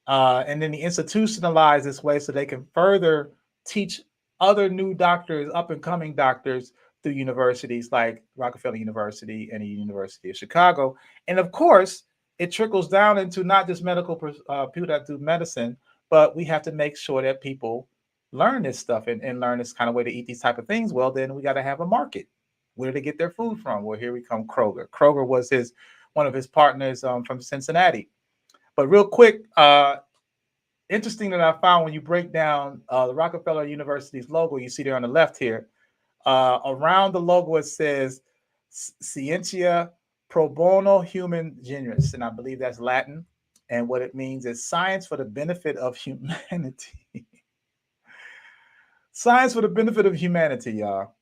And then they institutionalize this way so they can further teach other new doctors, up and coming doctors, through universities like Rockefeller University and the University of Chicago. And of course, it trickles down into not just medical people that do medicine, but we have to make sure that people learn this stuff and learn this kind of way to eat these type of things. Well, then we got to have a market. Where do they get their food from? Well, here we come, Kroger. Kroger was one of his partners from Cincinnati. But real quick, interesting that I found when you break down the Rockefeller University's logo, you see there on the left here, around the logo it says Scientia Pro Bono Human Genus, and I believe that's Latin. And what it means is science for the benefit of humanity. Science for the benefit of humanity, y'all.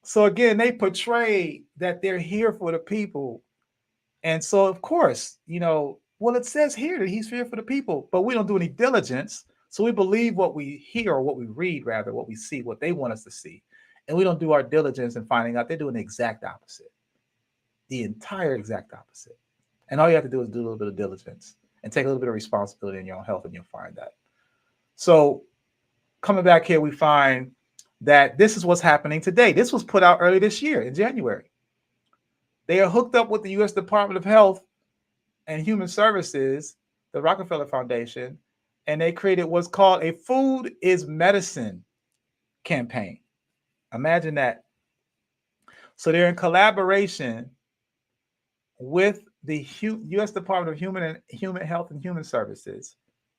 So again, they portray that they're here for the people. And so, of course, well, it says here that he's here for the people, but we don't do any diligence. So we believe what we hear, or what we read, rather, what we see, what they want us to see. And we don't do our diligence in finding out they're doing the exact opposite. The entire exact opposite. And all you have to do is do a little bit of diligence and take a little bit of responsibility in your own health, and you'll find that. So coming back here, we find that this is what's happening today. This was put out early this year in January. They are hooked up with the U.S. Department of Health and Human Services, the Rockefeller Foundation, and they created what's called a Food is Medicine campaign. Imagine that. So they're in collaboration with the U.S. Department of Human Health and Human Services.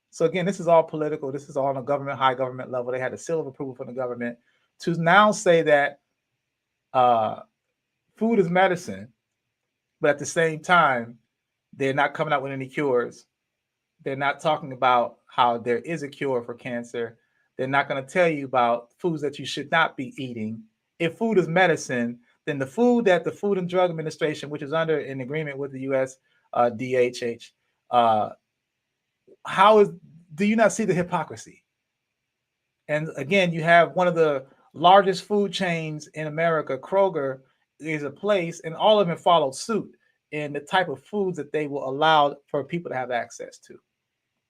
So again, this is all political. This is all on a high government level. They had a seal of approval from the government to now say that food is medicine, but at the same time, they're not coming out with any cures. They're not talking about how there is a cure for cancer. They're not going to tell you about foods that you should not be eating. If food is medicine, then the food that the Food and Drug Administration, which is under an agreement with the U.S. DHH, do you not see the hypocrisy? And again, you have one of the largest food chains in America, Kroger, is a place, and all of them followed suit in the type of foods that they will allow for people to have access to.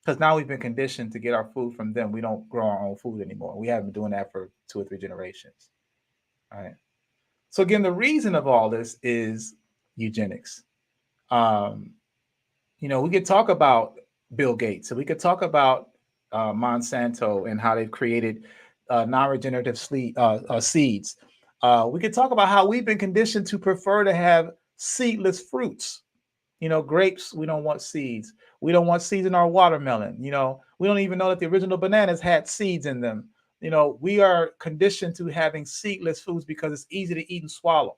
Because now we've been conditioned to get our food from them. We don't grow our own food anymore. We haven't been doing that for 2 or 3 generations. All right. So again, the reason of all this is eugenics. We could talk about Bill Gates, and we could talk about Monsanto and how they've created non-regenerative seeds. We could talk about how we've been conditioned to prefer to have seedless fruits. Grapes, we don't want seeds. We don't want seeds in our watermelon. We don't even know that the original bananas had seeds in them. We are conditioned to having seedless foods because it's easy to eat and swallow.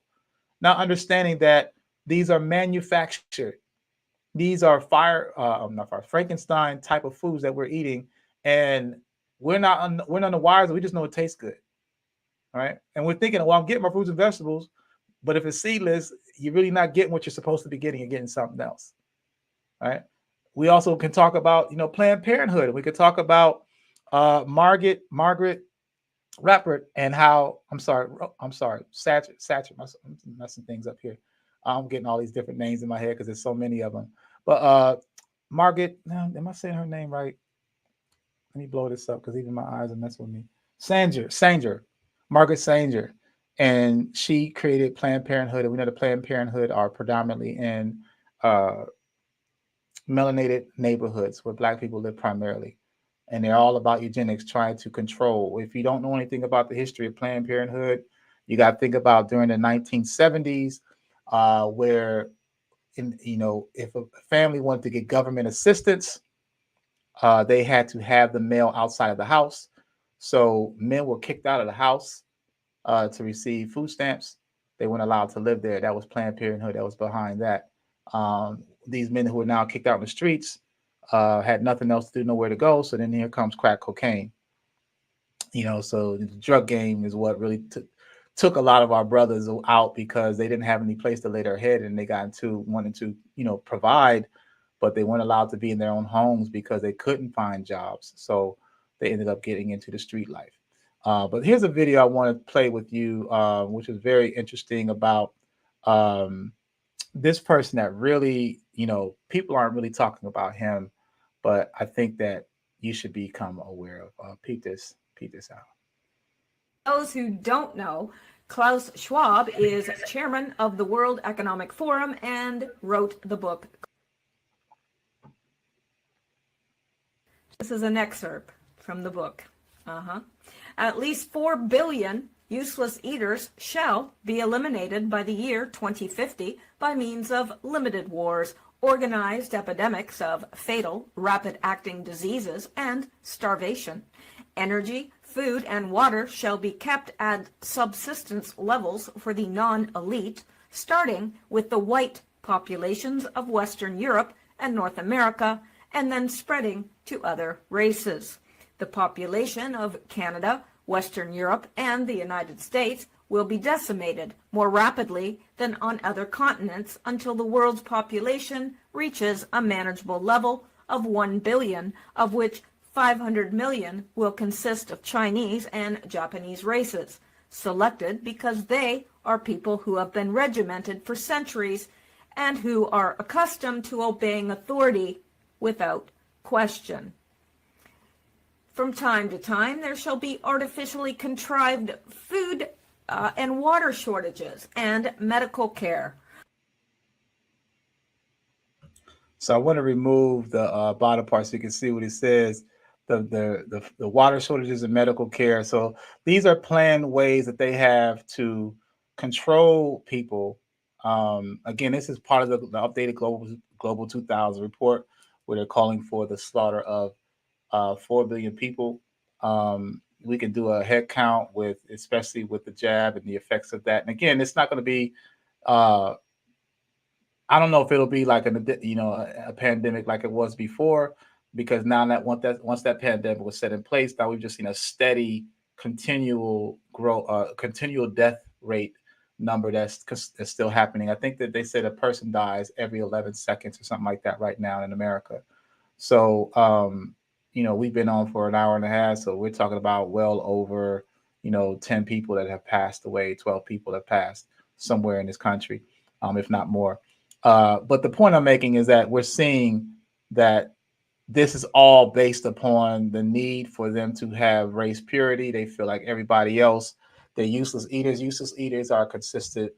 Not understanding that these are manufactured. These are Frankenstein type of foods that we're eating, and we're not on the wires. We just know it tastes good. All right. And we're thinking, well, I'm getting my fruits and vegetables, but if it's seedless, you're really not getting what you're supposed to be getting. You're getting something else. All right. We also can talk about, Planned Parenthood. We could talk about Margaret Rappert and how, Satcher, I'm messing things up here. I'm getting all these different names in my head because there's so many of them. But Margaret, am I saying her name right? Let me blow this up because even my eyes are messing with me. Sanger, Margaret Sanger. And she created Planned Parenthood. And we know the Planned Parenthood are predominantly in melanated neighborhoods where Black people live primarily. And they're all about eugenics, trying to control. If you don't know anything about the history of Planned Parenthood, you got to think about during the 1970s, where, if a family wanted to get government assistance, they had to have the male outside of the house. So men were kicked out of the house to receive food stamps. They weren't allowed to live there. That was Planned Parenthood that was behind that. These men who were now kicked out in the streets had nothing else to do, nowhere to go. So then here comes crack cocaine. So the drug game is what really took a lot of our brothers out because they didn't have any place to lay their head, and they got into wanting to, provide, but they weren't allowed to be in their own homes because they couldn't find jobs. So they ended up getting into the street life. But here's a video I want to play with you, which is very interesting about this person that really, people aren't really talking about him, but I think that you should become aware of. Peep this out. Those who don't know, Klaus Schwab is chairman of the World Economic Forum and wrote the book This is an excerpt from the book. At least 4 billion useless eaters shall be eliminated by the year 2050 by means of limited wars, organized epidemics of fatal, rapid-acting diseases, and starvation. Energy, food, and water shall be kept at subsistence levels for the non-elite, starting with the white populations of Western Europe and North America, and then spreading to other races. The population of Canada, Western Europe, and the United States will be decimated more rapidly than on other continents until the world's population reaches a manageable level of 1 billion, of which 500 million will consist of Chinese and Japanese races, selected because they are people who have been regimented for centuries and who are accustomed to obeying authority without question. From time to time, there shall be artificially contrived food and water shortages and medical care. So I want to remove the bottom part so you can see what it says. The water shortages and medical care. So these are planned ways that they have to control people. Again, this is part of the updated Global 2000 report, where they're calling for the slaughter of 4 billion people. We can do a head count with, especially with the jab and the effects of that. And again, it's not going to be, I don't know if it'll be like a pandemic like it was before, because now that once that pandemic was set in place, now we've just seen a steady, continual death rate number that's still happening. I think that they said a person dies every 11 seconds or something like that right now in America. So, we've been on for an hour and a half, so we're talking about well over, 10 people that have passed away, 12 people have passed somewhere in this country, if not more. But the point I'm making is that we're seeing that this is all based upon the need for them to have race purity. They feel like everybody else, they're useless eaters. Useless eaters are considered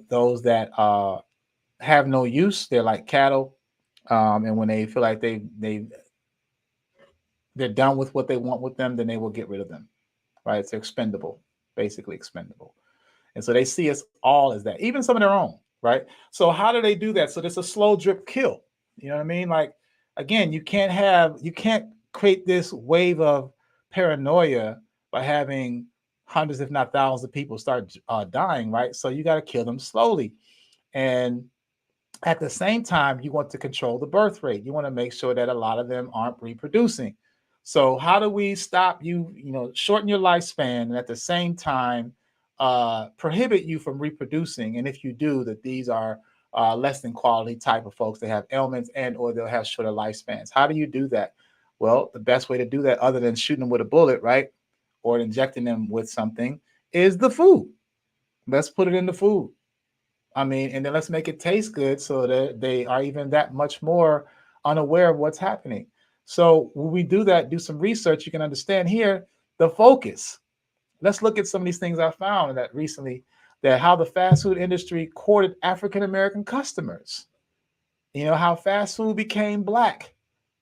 those that have no use. They're like cattle. And when they feel like they're done with what they want with them, then they will get rid of them, right? It's expendable, basically expendable. And so they see us all as that, even some of their own, right? So how do they do that? So there's a slow drip kill. You know what I mean? Like, again, you can't create this wave of paranoia by having hundreds, if not thousands of people start dying, right? So you got to kill them slowly. And at the same time, you want to control the birth rate. You want to make sure that a lot of them aren't reproducing. So how do we stop shorten your lifespan, and at the same time prohibit you from reproducing? And if you do, that these are less than quality type of folks that have ailments or they'll have shorter lifespans. How do you do that? Well, the best way to do that, other than shooting them with a bullet, right, or injecting them with something, is the food. Let's put it in the food. I mean, and then let's make it taste good so that they are even that much more unaware of what's happening. So when we do that, do some research, you can understand here the focus. Let's look at some of these things I found that recently, that how the fast food industry courted African-American customers. How fast food became black.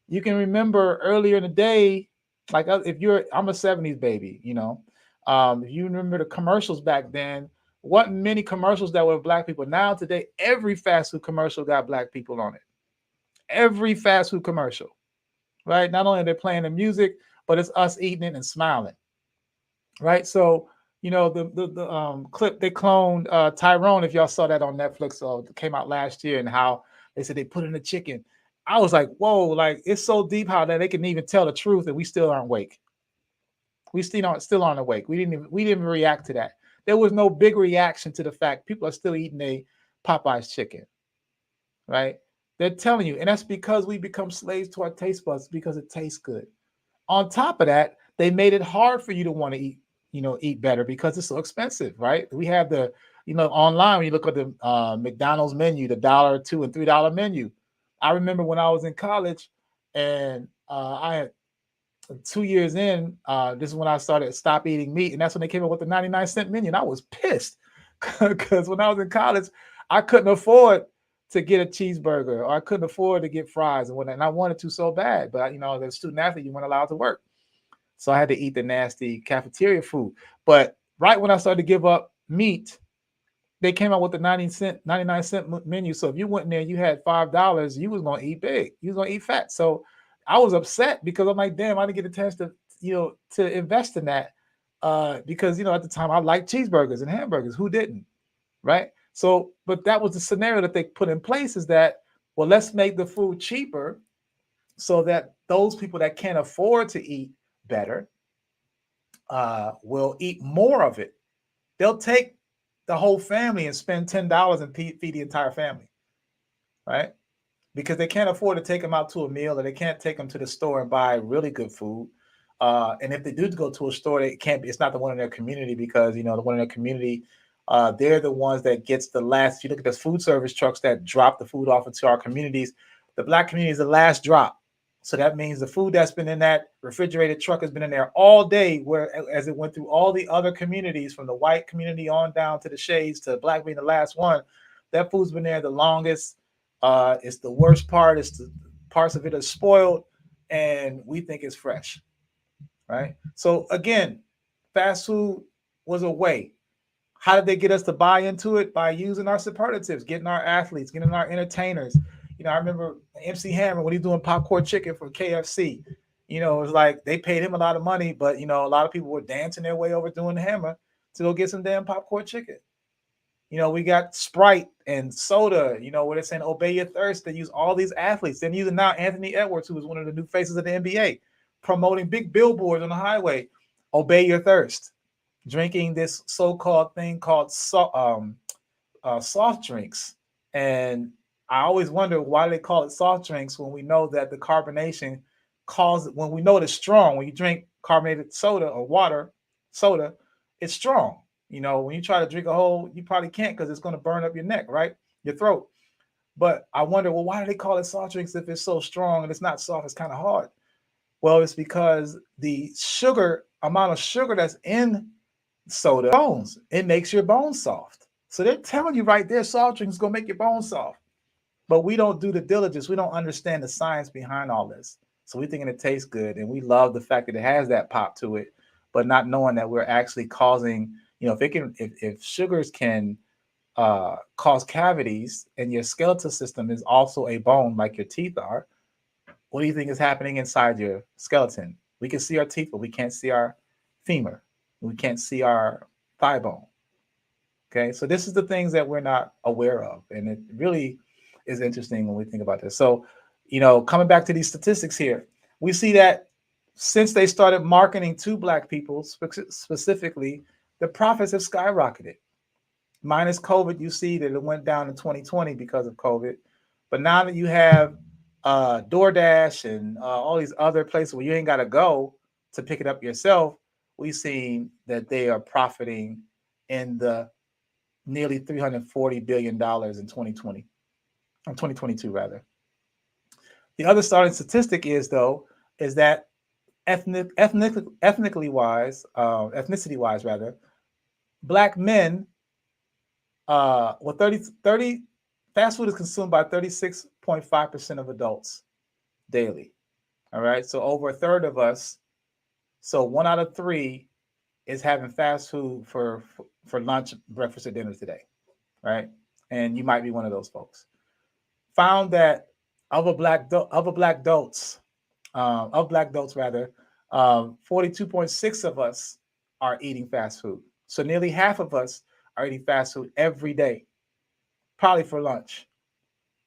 You can remember earlier in the day, like I'm a 70s baby, if you remember the commercials back then, what many commercials that were black people. Now today, every fast food commercial got black people on it. Every fast food commercial, right? Not only are they playing the music, but it's us eating it and smiling, right? So, the clip they cloned Tyrone, if y'all saw that on Netflix, it came out last year, and how they said they put in the chicken. I was like, whoa, like it's so deep how that they can even tell the truth and we still aren't awake. We still aren't awake. We didn't even react to that. There was no big reaction to the fact people are still eating a Popeye's chicken, right? They're telling you, and that's because we become slaves to our taste buds because it tastes good. On top of that, they made it hard for you to want to eat better because it's so expensive, right? We have online, when you look at the McDonald's menu, the $1, $2, and $3 menu. I remember when I was in college, and I had 2 years in, this is when I started stop eating meat, and that's when they came up with the 99-cent menu, and I was pissed because when I was in college, I couldn't afford to get a cheeseburger, or I couldn't afford to get fries and whatnot. And I wanted to so bad, but you know, as a student athlete, you weren't allowed to work. So I had to eat the nasty cafeteria food. But right when I started to give up meat, they came out with the 99-cent menu. So if you went in there, you had $5, you was gonna eat big, you was gonna eat fat. So I was upset because I'm like, damn, I didn't get a chance to, to invest in that. Because at the time I liked cheeseburgers and hamburgers. Who didn't? Right. So, but that was the scenario that they put in place, is that, well, let's make the food cheaper so that those people that can't afford to eat better will eat more of it. They'll take the whole family and spend $10 and feed the entire family, right? Because they can't afford to take them out to a meal, or they can't take them to the store and buy really good food. And if they do go to a store, it's not the one in their community, because the one in their community, they're the ones that gets the last. If you look at the food service trucks that drop the food off into our communities, the Black community is the last drop. So that means the food that's been in that refrigerated truck has been in there all day, as it went through all the other communities, from the white community on down to the shades, to Black being the last one. That food's been there the longest. It's the worst part. It's the parts of it are spoiled, and we think it's fresh, right? So again, fast food was a way. How did they get us to buy into it? By using our superlatives, getting our athletes, getting our entertainers. I remember MC Hammer, when he's doing popcorn chicken for KFC. It was like they paid him a lot of money, but a lot of people were dancing their way over doing the Hammer to go get some damn popcorn chicken. We got Sprite and soda, where they're saying obey your thirst. They use all these athletes. They're using now Anthony Edwards, who is one of the new faces of the NBA, promoting big billboards on the highway. Obey your thirst. Drinking this so-called thing called soft drinks. And I always wonder why they call it soft drinks when we know that the carbonation when we know it's strong. When you drink carbonated soda or water, soda, it's strong. When you try to drink a whole, you probably can't, because it's going to burn up your neck, right? Your throat. But I wonder, well, why do they call it soft drinks if it's so strong and it's not soft, it's kind of hard? Well, it's because the amount of sugar that's in soda, bones, it makes your bones soft. So they're telling you right there, soft drinks is going to make your bones soft. But we don't do the diligence. We don't understand the science behind all this. So we thinking it tastes good, and we love the fact that it has that pop to it, but not knowing that we're actually causing, if sugars can cause cavities, and your skeletal system is also a bone like your teeth are, what do you think is happening inside your skeleton? We can see our teeth, but we can't see our femur. We can't see our thigh bone. Okay, so this is the things that we're not aware of, and it really is interesting when we think about this. So, coming back to these statistics here, we see that since they started marketing to Black people specifically, the profits have skyrocketed. Minus COVID, you see that it went down in 2020 because of COVID. But now that you have DoorDash and all these other places where you ain't got to go to pick it up yourself, we've seen that they are profiting in the nearly $340 billion in 2020, or 2022 rather. The other starting statistic is that ethnicity wise, Black men, 30 fast food is consumed by 36.5% of adults daily. All right, so over a third of us, so 1 out of 3 is having fast food for lunch, breakfast, or dinner today, right? And you might be one of those folks. Found that of black adults, 42.6 of us are eating fast food. So nearly half of us are eating fast food every day, probably for lunch,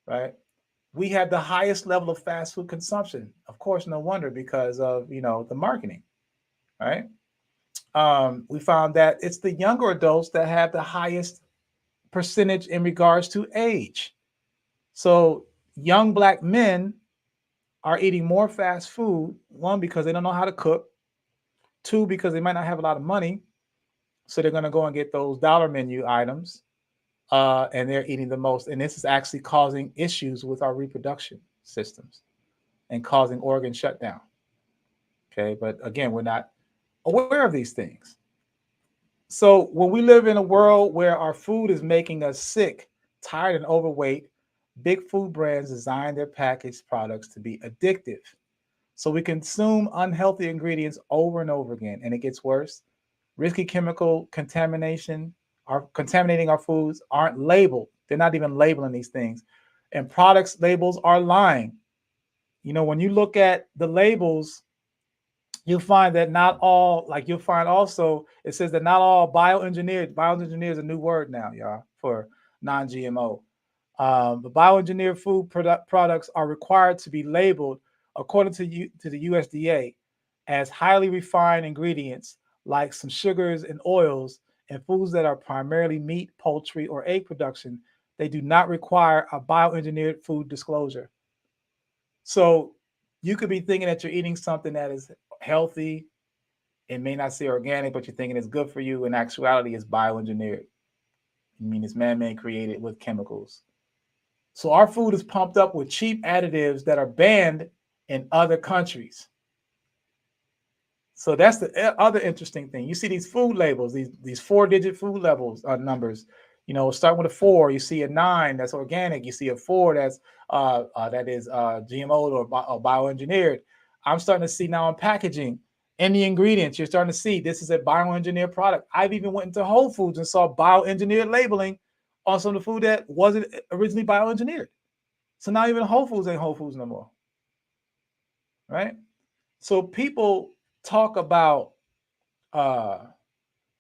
right? We have the highest level of fast food consumption. Of course, no wonder, because of the marketing, right? We found that it's the younger adults that have the highest percentage in regards to age. So young Black men are eating more fast food, 1, because they don't know how to cook, 2, because they might not have a lot of money, so they're going to go and get those dollar menu items, and they're eating the most. And this is actually causing issues with our reproduction systems and causing organ shutdown. Okay, but again, we're not aware of these things. So when we live in a world where our food is making us sick, tired, and overweight, big food brands design their packaged products to be addictive. So we consume unhealthy ingredients over and over again, and it gets worse. Risky chemical contamination are contaminating our foods aren't labeled. They're not even labeling these things. And products labels are lying. You know, when you look at the labels, you'll find that not all, like you'll find also, it says that not all bioengineered is a new word now, y'all, for non-GMO. The bioengineered food products are required to be labeled according to the USDA as highly refined ingredients like some sugars and oils and foods that are primarily meat, poultry, or egg production. They do not require a bioengineered food disclosure. So you could be thinking that you're eating something that is healthy. It may not say organic, but you're thinking it's good for you. In actuality, it's bioengineered. I mean, it's man-made, created with chemicals. So our food is pumped up with cheap additives that are banned in other countries. So that's the other interesting thing. You see these food labels, these 4-digit food levels numbers. You know, starting with a 4, you see a 9 that's organic. You see a 4 that's that is GMO or bioengineered. I'm starting to see now in packaging, in the ingredients, you're starting to see this is a bioengineered product. I've even went into Whole Foods and saw bioengineered labeling on some of the food that wasn't originally bioengineered. So now even Whole Foods ain't Whole Foods no more, right? So people talk about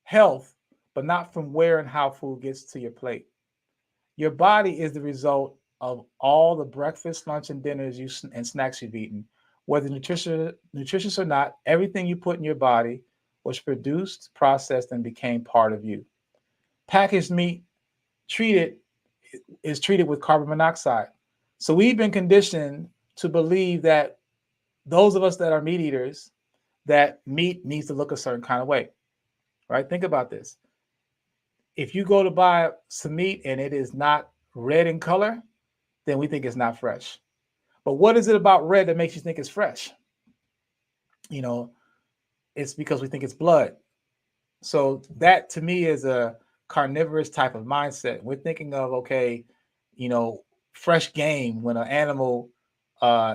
health, but not from where and how food gets to your plate. Your body is the result of all the breakfast, lunch, and dinners and snacks you've eaten. Whether nutritious or not, everything you put in your body was produced, processed, and became part of you. Packaged meat is treated with carbon monoxide. So we've been conditioned to believe that those of us that are meat eaters, that meat needs to look a certain kind of way, right? Think about this. If you go to buy some meat and it is not red in color, then we think it's not fresh. But what is it about red that makes you think it's fresh? You know, it's because we think it's blood. So that to me is a carnivorous type of mindset. We're thinking of, okay, you know, fresh game. When an animal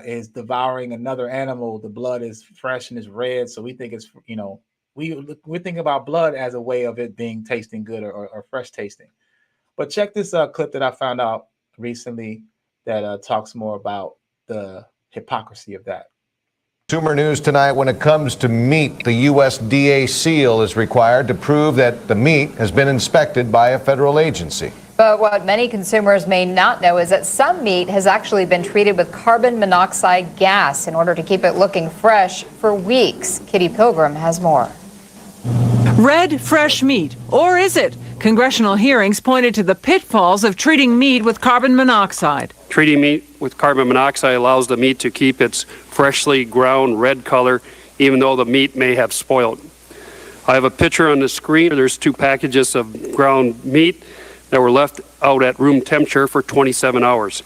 is devouring another animal, the blood is fresh and is red. So we think it's, you know, we think about blood as a way of it being tasting good or fresh tasting. But check this clip that I found out recently that talks more about the hypocrisy of that. Consumer news tonight: when it comes to meat, the USDA seal is required to prove that the meat has been inspected by a federal agency. But what many consumers may not know is that some meat has actually been treated with carbon monoxide gas in order to keep it looking fresh for weeks. Kitty Pilgrim has more. Red, fresh meat, or is it? Congressional hearings pointed to the pitfalls of treating meat with carbon monoxide. Treating meat with carbon monoxide allows the meat to keep its freshly ground red color, even though the meat may have spoiled. I have a picture on the screen. There's 2 packages of ground meat that were left out at room temperature for 27 hours.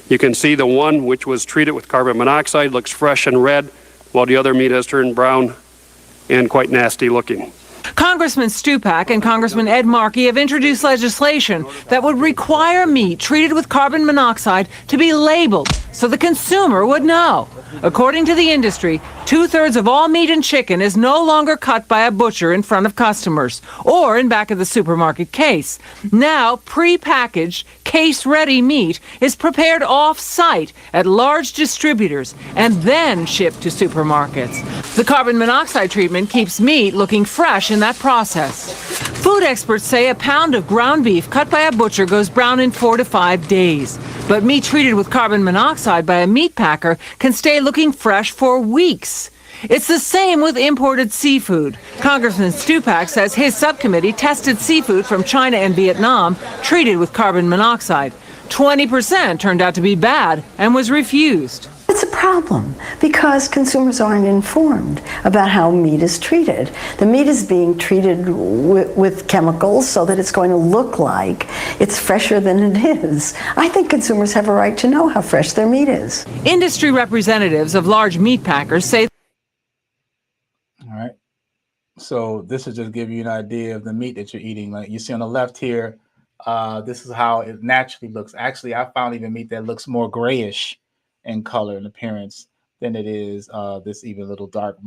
You can see the one which was treated with carbon monoxide looks fresh and red, while the other meat has turned brown and quite nasty looking. Congressman Stupak and Congressman Ed Markey have introduced legislation that would require meat treated with carbon monoxide to be labeled so the consumer would know. According to the industry, 2/3 of all meat and chicken is no longer cut by a butcher in front of customers or in back of the supermarket case. Now, pre-packaged, case-ready meat is prepared off-site at large distributors and then shipped to supermarkets. The carbon monoxide treatment keeps meat looking fresh in that process. Food experts say a pound of ground beef cut by a butcher goes brown in 4 to 5 days. But meat treated with carbon monoxide by a meat packer can stay looking fresh for weeks. It's the same with imported seafood. Congressman Stupak says his subcommittee tested seafood from China and Vietnam treated with carbon monoxide. 20% turned out to be bad and was refused. It's a problem because consumers aren't informed about how meat is treated. The meat is being treated with chemicals so that it's going to look like it's fresher than it is. I think consumers have a right to know how fresh their meat is. Industry representatives of large meat packers say. All right. So this will just give you an idea of the meat that you're eating. Like you see on the left here, This is how it naturally looks. Actually, I found even meat that looks more grayish in color and appearance than it is this even little dark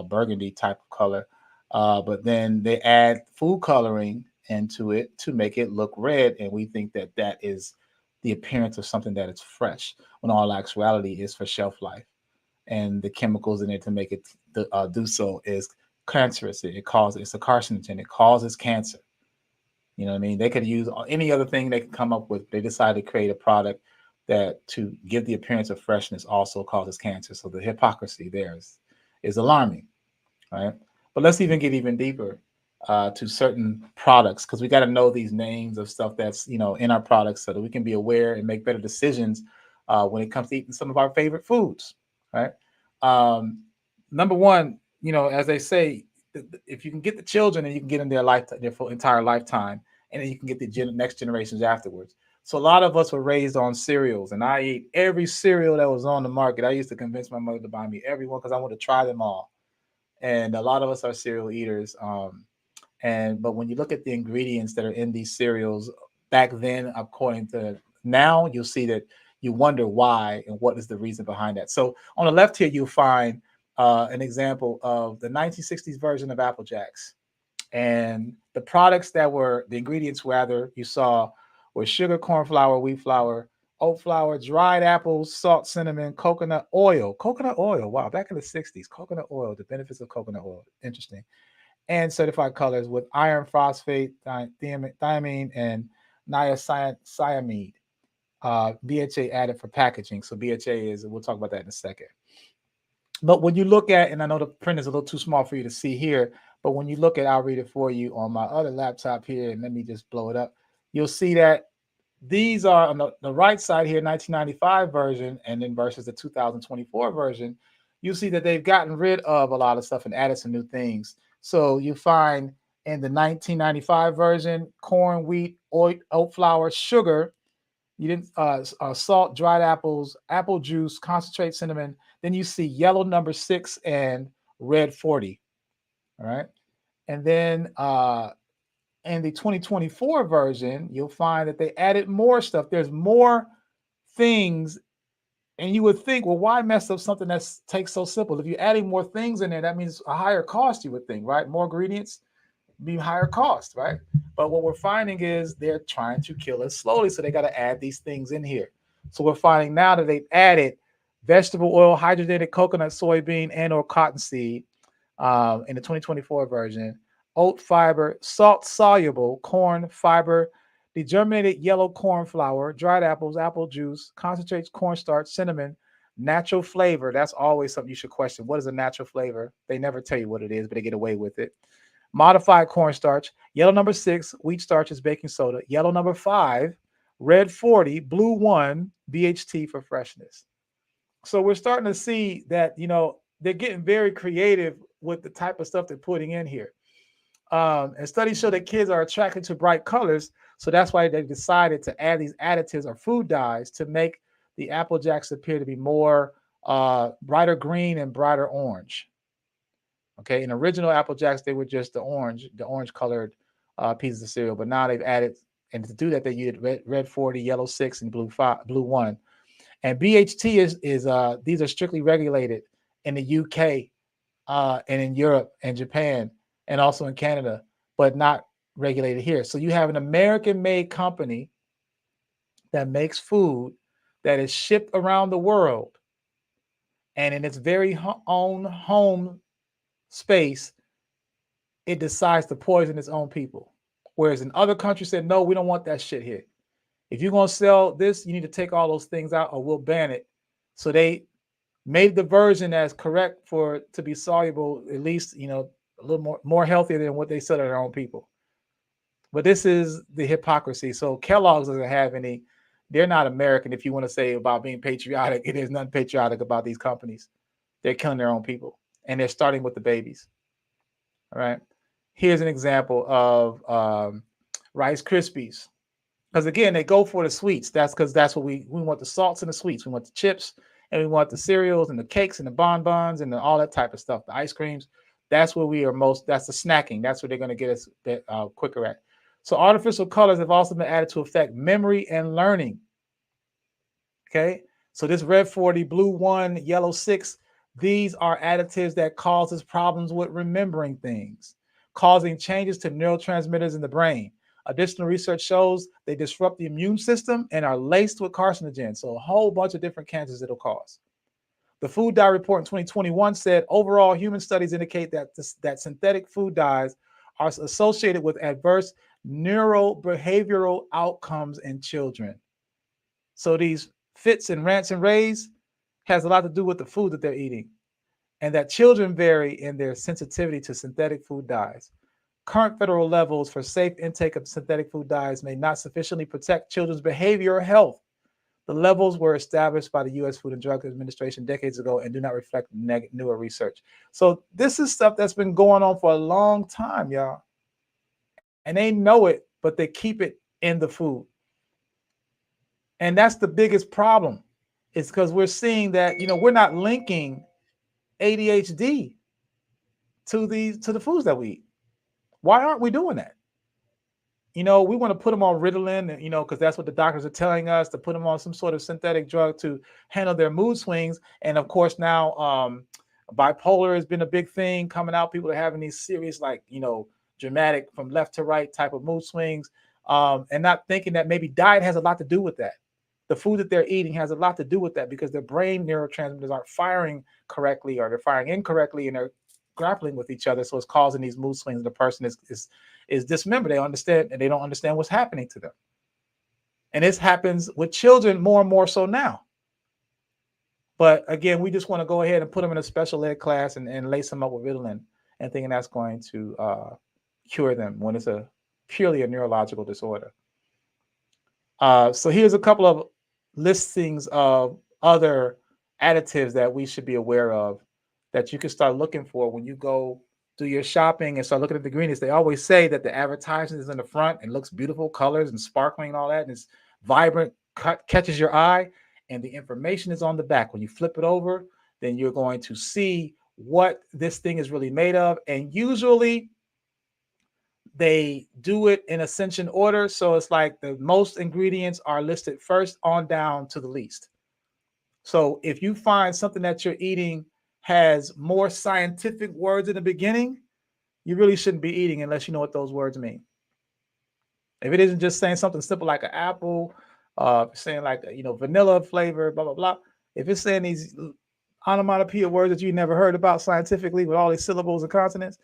burgundy type of color. But then they add food coloring into it to make it look red, and we think that that is the appearance of something that is fresh, when all actuality is for shelf life. And the chemicals in it to make it do so is cancerous. It's a carcinogen. It causes cancer. You know what I mean? They could use any other thing they could come up with. They decided to create a product that to give the appearance of freshness also causes cancer. So the hypocrisy there is alarming, right? But let's even get even deeper to certain products, because we got to know these names of stuff that's in our products so that we can be aware and make better decisions when it comes to eating some of our favorite foods, right? Number one, as they say, if you can get the children and you can get in their full entire lifetime, and then you can get the next generations afterwards. So a lot of us were raised on cereals, and I ate every cereal that was on the market. I used to convince my mother to buy me every one because I want to try them all. And a lot of us are cereal eaters. But when you look at the ingredients that are in these cereals back then, according to now, you'll see that you wonder why and what is the reason behind that. So on the left here, you'll find an example of the 1960s version of Apple Jacks. And the products that were the ingredients, rather, you saw were sugar, corn flour, wheat flour, oat flour, dried apples, salt, cinnamon, coconut oil. Coconut oil. Wow. Back in the 60s, coconut oil, the benefits of coconut oil. Interesting. And certified colors with iron phosphate, thiamine, and niacinamide. BHA added for packaging. So BHA we'll talk about that in a second. But when you look at, and I know the print is a little too small for you to see here, but when you look at, I'll read it for you on my other laptop here, and let me just blow it up. You'll see that these are on the right side here, 1995 version, and then versus the 2024 version, you see that they've gotten rid of a lot of stuff and added some new things. So you find in the 1995 version, corn, wheat, oat flour, sugar, you didn't salt, dried apples, apple juice, concentrate, cinnamon. Then you see yellow number 6 and red 40. All right. And then in the 2024 version, you'll find that they added more stuff. There's more things. And you would think, well, why mess up something that takes so simple? If you're adding more things in there, that means a higher cost, you would think, right? More ingredients be higher cost, right? But what we're finding is they're trying to kill us slowly. So they got to add these things in here. So we're finding now that they've added vegetable oil, hydrogenated coconut, soybean, and or cottonseed in the 2024 version, oat fiber, salt soluble corn fiber, degerminated yellow corn flour, dried apples, apple juice, concentrates, cornstarch, cinnamon, natural flavor. That's always something you should question. What is a natural flavor? They never tell you what it is, but they get away with it. Modified cornstarch, yellow number 6, wheat starch is baking soda, yellow number 5, red 40, blue 1, BHT for freshness. So we're starting to see that, they're getting very creative with the type of stuff they're putting in here. And studies show that kids are attracted to bright colors. So that's why they decided to add these additives or food dyes to make the Apple Jacks appear to be more brighter green and brighter orange. Okay, in original Apple Jacks, they were just the orange colored pieces of cereal. But now they've added, and to do that, they used red 40, yellow 6, and blue 1. And BHT is these are strictly regulated in the UK and in Europe and Japan and also in Canada, but not regulated here. So you have an American-made company that makes food that is shipped around the world, and in its very own home space, it decides to poison its own people. Whereas in other countries said, no, we don't want that shit here. If you're going to sell this, you need to take all those things out or we'll ban it. So they made the version as correct for to be soluble, at least, a little more healthier than what they sell to their own people. But this is the hypocrisy. So Kellogg's doesn't have any, they're not American. If you want to say about being patriotic, it is nothing patriotic about these companies. They're killing their own people, and they're starting with the babies. All right. Here's an example of Rice Krispies. Because again, they go for the sweets. That's because that's what we want, the salts and the sweets. We want the chips, and we want the cereals and the cakes and the bonbons and all that type of stuff, the ice creams. That's where we are most, that's the snacking. That's where they're going to get us quicker at. So artificial colors have also been added to affect memory and learning. Okay, so this red 40, blue 1, yellow 6, these are additives that causes problems with remembering things, causing changes to neurotransmitters in the brain. Additional research shows they disrupt the immune system and are laced with carcinogens, so a whole bunch of different cancers it'll cause. The food dye report in 2021 said overall human studies indicate that synthetic food dyes are associated with adverse neurobehavioral outcomes in children. So these fits and rants and raves has a lot to do with the food that they're eating, and that children vary in their sensitivity to synthetic food dyes. Current federal levels for safe intake of synthetic food dyes may not sufficiently protect children's behavior or health. The levels were established by the U.S. Food and Drug Administration decades ago and do not reflect newer research. So this is stuff that's been going on for a long time, y'all. And they know it, but they keep it in the food. And that's the biggest problem. It's because we're seeing that, we're not linking ADHD to the foods that we eat. Why aren't we doing that? We want to put them on Ritalin, because that's what the doctors are telling us, to put them on some sort of synthetic drug to handle their mood swings. And of course, now bipolar has been a big thing coming out. People are having these serious, dramatic from left to right type of mood swings, and not thinking that maybe diet has a lot to do with that. The food that they're eating has a lot to do with that, because their brain neurotransmitters aren't firing correctly, or they're firing incorrectly, and they're grappling with each other. So it's causing these mood swings. The person is dismembered. They understand, and they don't understand what's happening to them. And this happens with children more and more so now. But again, we just want to go ahead and put them in a special ed class and lace them up with Ritalin and thinking that's going to cure them when it's purely a neurological disorder. So here's a couple of listings of other additives that we should be aware of that you can start looking for when you go do your shopping and start looking at the ingredients. They always say that the advertisement is in the front and looks beautiful, colors and sparkling and all that, and it's vibrant, catches your eye, and the information is on the back. When you flip it over, then you're going to see what this thing is really made of. And usually they do it in ascension order. So it's like the most ingredients are listed first on down to the least. So if you find something that you're eating has more scientific words in the beginning, you really shouldn't be eating unless you know what those words mean. If it isn't just saying something simple like an apple, saying like, vanilla flavor, blah, blah, blah. If it's saying these onomatopoeia words that you never heard about scientifically with all these syllables and consonants,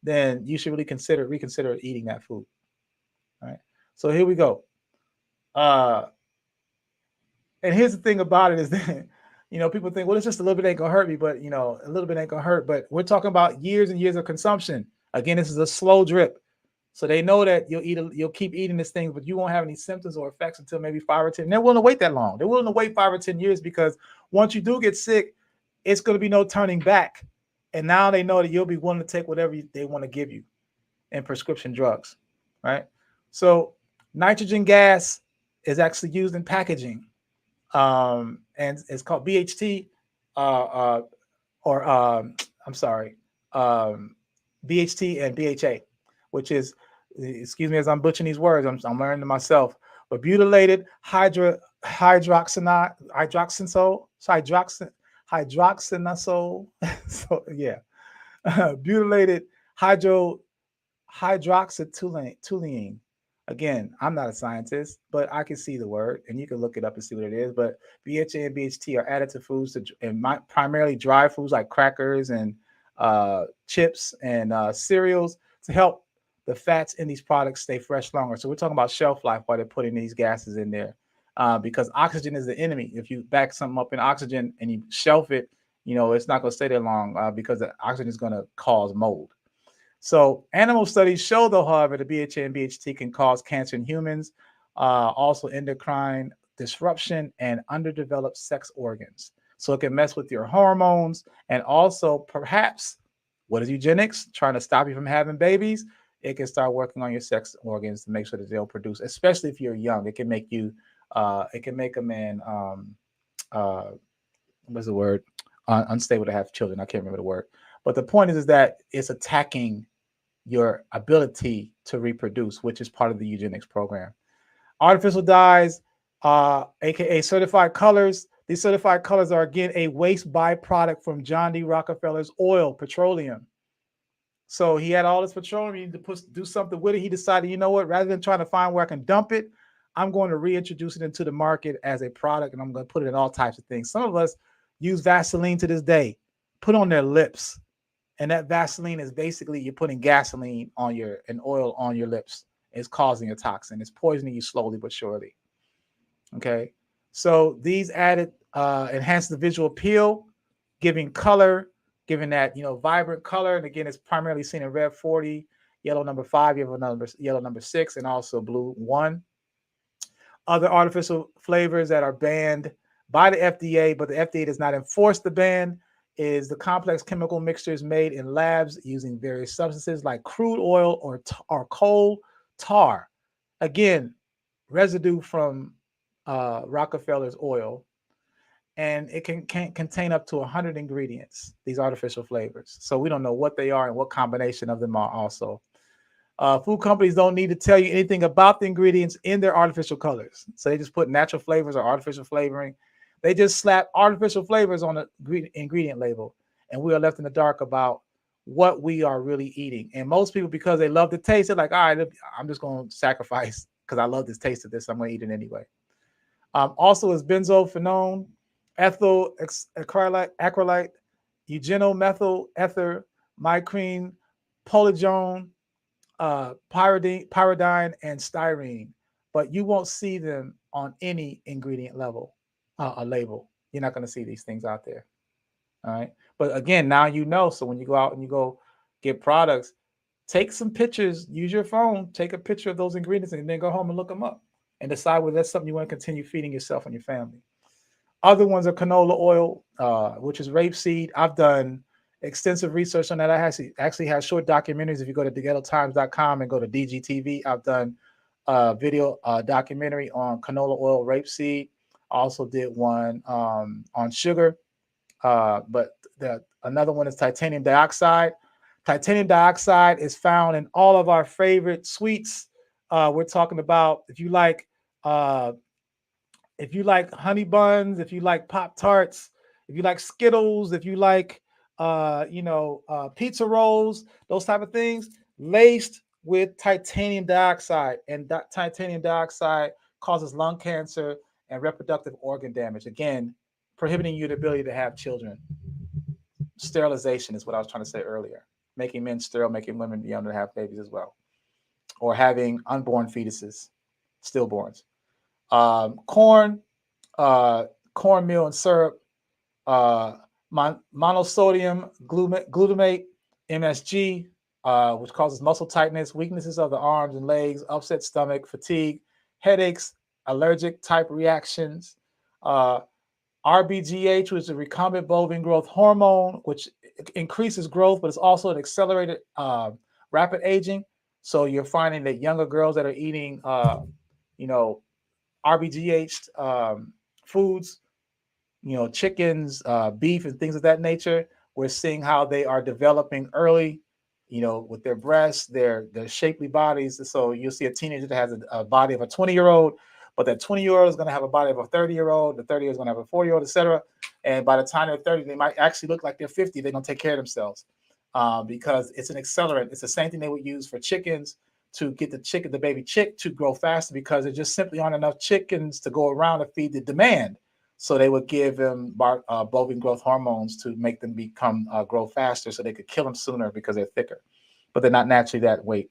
then you should really reconsider eating that food. All right. So here we go. And here's the thing about it is that, people think, well, it's just a little bit ain't gonna hurt me, but a little bit ain't gonna hurt. But we're talking about years and years of consumption. Again, this is a slow drip. So they know that you'll keep eating this thing, but you won't have any symptoms or effects until maybe 5 or 10. They're willing to wait that long. They're willing to wait 5 or 10 years because once you do get sick, it's going to be no turning back. And now they know that you'll be willing to take whatever they want to give you in prescription drugs, right? So nitrogen gas is actually used in packaging, and it's called BHT, BHT and BHA, which is, excuse me as I'm butchering these words, I'm learning to myself, but butylated hydroxynisole. So yeah, butylated hydroxytoluene. Again, I'm not a scientist, but I can see the word, and you can look it up and see what it is. But BHA and BHT are added to foods, primarily dry foods like crackers and chips and cereals, to help the fats in these products stay fresh longer. So we're talking about shelf life while they're putting these gases in there, because oxygen is the enemy. If you back something up in oxygen and you shelf it, it's not going to stay there long because the oxygen is going to cause mold. So animal studies show, though, however, the BHA and BHT can cause cancer in humans, also endocrine disruption and underdeveloped sex organs. So it can mess with your hormones, and also perhaps, what is eugenics? Trying to stop you from having babies. It can start working on your sex organs to make sure that they'll produce, especially if you're young. It can make you, it can make a man, what's the word? Unstable to have children. I can't remember the word. But the point is that it's attacking your ability to reproduce, which is part of the eugenics program. Artificial dyes, aka certified colors. These certified colors are again a waste byproduct from John D. Rockefeller's oil, petroleum. So he had all this petroleum. He needed to do something with it. He decided, you know what? Rather than trying to find where I can dump it, I'm going to reintroduce it into the market as a product, and I'm going to put it in all types of things. Some of us use Vaseline to this day, put on their lips, and that Vaseline is basically you're putting gasoline on and oil on your lips. It's causing a toxin. It's poisoning you slowly but surely. Okay, so these added enhance the visual appeal, giving color, giving that vibrant color. And again, it's primarily seen in red 40, yellow number 5, yellow number 6, and also blue 1. Other artificial flavors that are banned by the FDA, but the FDA does not enforce the ban, is the complex chemical mixtures made in labs using various substances like crude oil or coal tar. Again, residue from Rockefeller's oil, and it can contain up to 100 ingredients, these artificial flavors. So we don't know what they are and what combination of them are also. Food companies don't need to tell you anything about the ingredients in their artificial colors. So they just put natural flavors or artificial flavoring. They just slap artificial flavors on the ingredient label, and we are left in the dark about what we are really eating. And most people, because they love the taste, they're like, all right, I'm just going to sacrifice because I love this taste of this. I'm going to eat it anyway. Also is benzophenone, ethyl acrylate, eugenomethyl ether, mycrine, polydrone, pyridine, and styrene, but you won't see them on any ingredient level, a label. You're not going to see these things out there. All right. But again, now you know. So when you go out and you go get products, take some pictures, use your phone, take a picture of those ingredients, and then go home and look them up and decide whether that's something you want to continue feeding yourself and your family. Other ones are canola oil, which is rapeseed. I've done extensive research on that. I actually have short documentaries. If you go to theghettotimes.com and go to DGTV, I've done a video documentary on canola oil, rapeseed. I also did one on sugar, but another one is titanium dioxide. Titanium dioxide is found in all of our favorite sweets. We're talking about if you like honey buns, if you like Pop-Tarts, if you like Skittles, if you like pizza rolls, those type of things, laced with titanium dioxide. And that titanium dioxide causes lung cancer and reproductive organ damage. Again, prohibiting your ability to have children. Sterilization is what I was trying to say earlier. Making men sterile, making women be able to have babies as well. Or having unborn fetuses, stillborns. Corn, cornmeal and syrup, monosodium glutamate, MSG, which causes muscle tightness, weaknesses of the arms and legs, upset stomach, fatigue, headaches, allergic type reactions. RBGH, which is a recombinant bovine growth hormone, which increases growth, but it's also an accelerated rapid aging. So you're finding that younger girls that are eating, RBGH foods, chickens, beef, and things of that nature, we're seeing how they are developing early, with their breasts, their shapely bodies. So you'll see a teenager that has a body of a 20-year-old, but that 20-year-old is going to have a body of a 30-year-old. The 30-year-old is going to have a 40-year-old, etc. And by the time they're 30, they might actually look like they're 50. They don't take care of themselves because it's an accelerant. It's the same thing they would use for chickens to get the baby chick to grow faster, because there just simply aren't enough chickens to go around to feed the demand. So they would give them bovine growth hormones to make them grow faster, so they could kill them sooner because they're thicker, but they're not naturally that weight.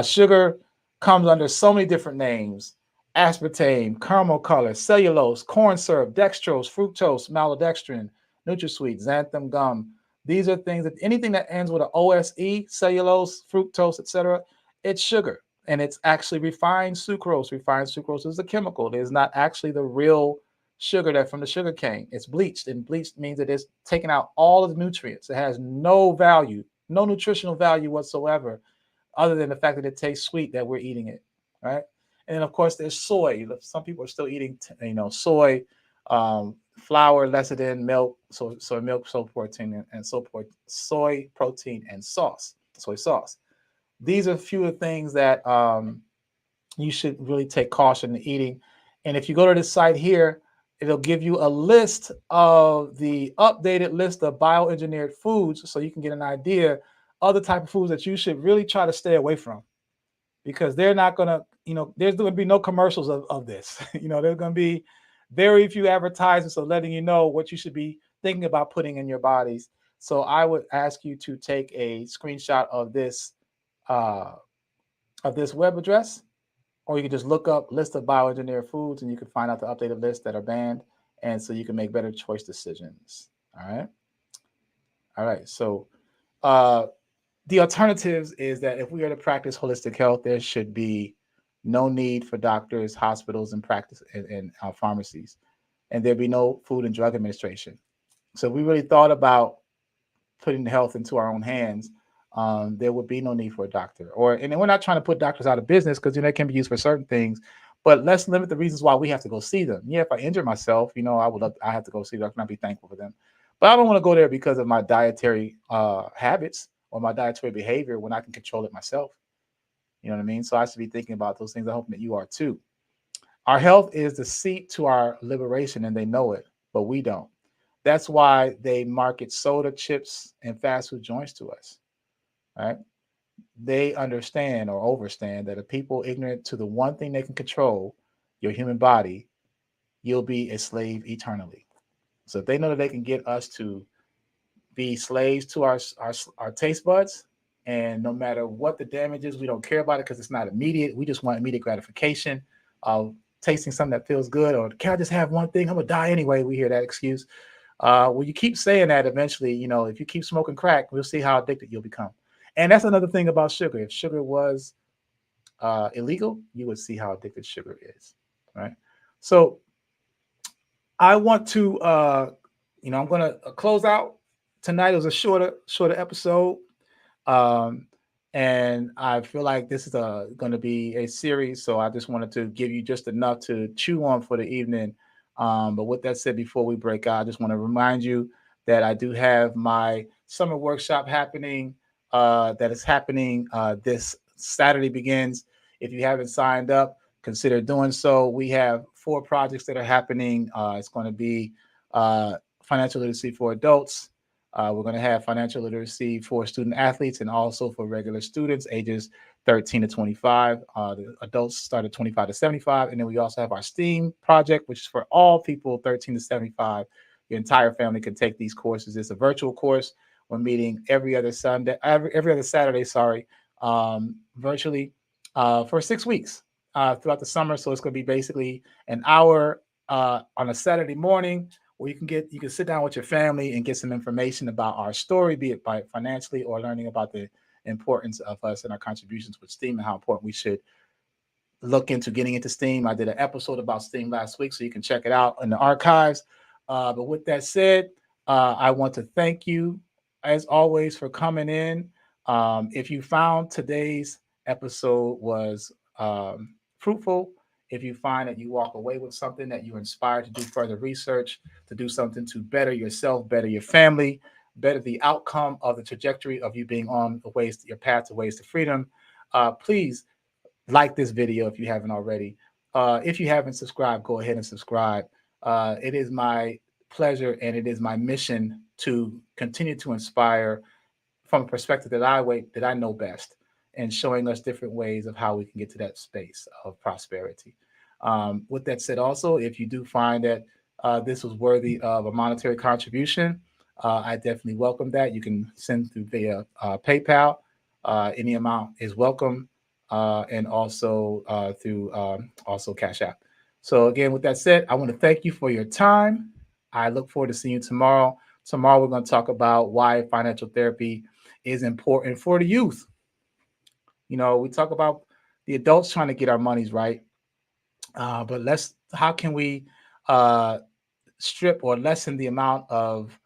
Sugar comes under so many different names: aspartame, caramel color, cellulose, corn syrup, dextrose, fructose, maltodextrin, NutraSweet, xanthan gum. These are things that anything that ends with an OSE, cellulose, fructose, etc., it's sugar. And it's actually refined sucrose. Refined sucrose is a chemical. It is not actually the real sugar that from the sugar cane. It's bleached, and bleached means that it's taken out all of the nutrients. It has no value, no nutritional value whatsoever, other than the fact that it tastes sweet that we're eating it, right? And then of course there's soy. Some people are still eating, soy, flour, lecithin, milk, soy milk, soy protein, and soy protein and sauce. soy sauce. These are a few of the things that you should really take caution in eating. And if you go to this site here, it'll give you a list of the updated list of bioengineered foods, so you can get an idea of the type of foods that you should really try to stay away from, because they're not going to, there's going to be no commercials of this. There's going to be very few advertisements of letting you know what you should be thinking about putting in your bodies. So I would ask you to take a screenshot of this web address, or you can just look up list of bioengineered foods and you can find out the updated list that are banned. And so you can make better choice decisions. All right. So the alternatives is that if we are to practice holistic health, there should be no need for doctors, hospitals, and practice and pharmacies, and there'd be no Food and Drug Administration. So we really thought about putting health into our own hands. There would be no need for a doctor, and we're not trying to put doctors out of business, because they can be used for certain things, but let's limit the reasons why we have to go see them. Yeah, if I injure myself, I have to go see the doctor and I'd be thankful for them. But I don't want to go there because of my dietary habits or my dietary behavior when I can control it myself. You know what I mean? So I should be thinking about those things. I'm hoping that you are too. Our health is the seat to our liberation, and they know it, but we don't. That's why they market soda, chips, and fast food joints to us. Right? They understand or overstand that if people ignorant to the one thing they can control, your human body, you'll be a slave eternally. So if they know that they can get us to be slaves to our taste buds, and no matter what the damage is, we don't care about it because it's not immediate. We just want immediate gratification of tasting something that feels good, or can I just have one thing? I'm gonna die anyway. We hear that excuse. Well, you keep saying that, eventually, if you keep smoking crack, we'll see how addicted you'll become. And that's another thing about sugar. If sugar was illegal, you would see how addicted sugar is, right? So I want to, I'm going to close out tonight. It was a shorter episode. And I feel like this is going to be a series. So I just wanted to give you just enough to chew on for the evening. But with that said, before we break out, I just want to remind you that I do have my summer workshop happening. That is happening this Saturday begins. If you haven't signed up, consider doing so. We have 4 projects that are happening. It's going to be financial literacy for adults. We're going to have financial literacy for student athletes and also for regular students ages 13 to 25. The adults start at 25 to 75. And then we also have our STEAM project, which is for all people 13 to 75. Your entire family can take these courses. It's a virtual course. We're meeting every other Saturday, virtually for 6 weeks throughout the summer. So it's going to be basically an hour on a Saturday morning where you can sit down with your family and get some information about our story, be it by financially or learning about the importance of us and our contributions with STEAM and how important we should look into getting into STEAM. I did an episode about STEAM last week, so you can check it out in the archives. But with that said, I want to thank you, as always, for coming in. If you found today's episode was fruitful, if you find that you walk away with something that you're inspired to do further research, to do something to better yourself, better your family, better the outcome of the trajectory of you being on your path to ways to freedom, please like this video if you haven't already. If you haven't subscribed, go ahead and subscribe. It is my pleasure and it is my mission to continue to inspire from a perspective that I know best, and showing us different ways of how we can get to that space of prosperity. With that said, also, if you do find that this was worthy of a monetary contribution, I definitely welcome that. You can send through via PayPal. Any amount is welcome, and also through also Cash App. So again, with that said, I want to thank you for your time. I look forward to seeing you tomorrow. Tomorrow, we're going to talk about why financial therapy is important for the youth. We talk about the adults trying to get our monies right, but how can we strip or lessen the amount of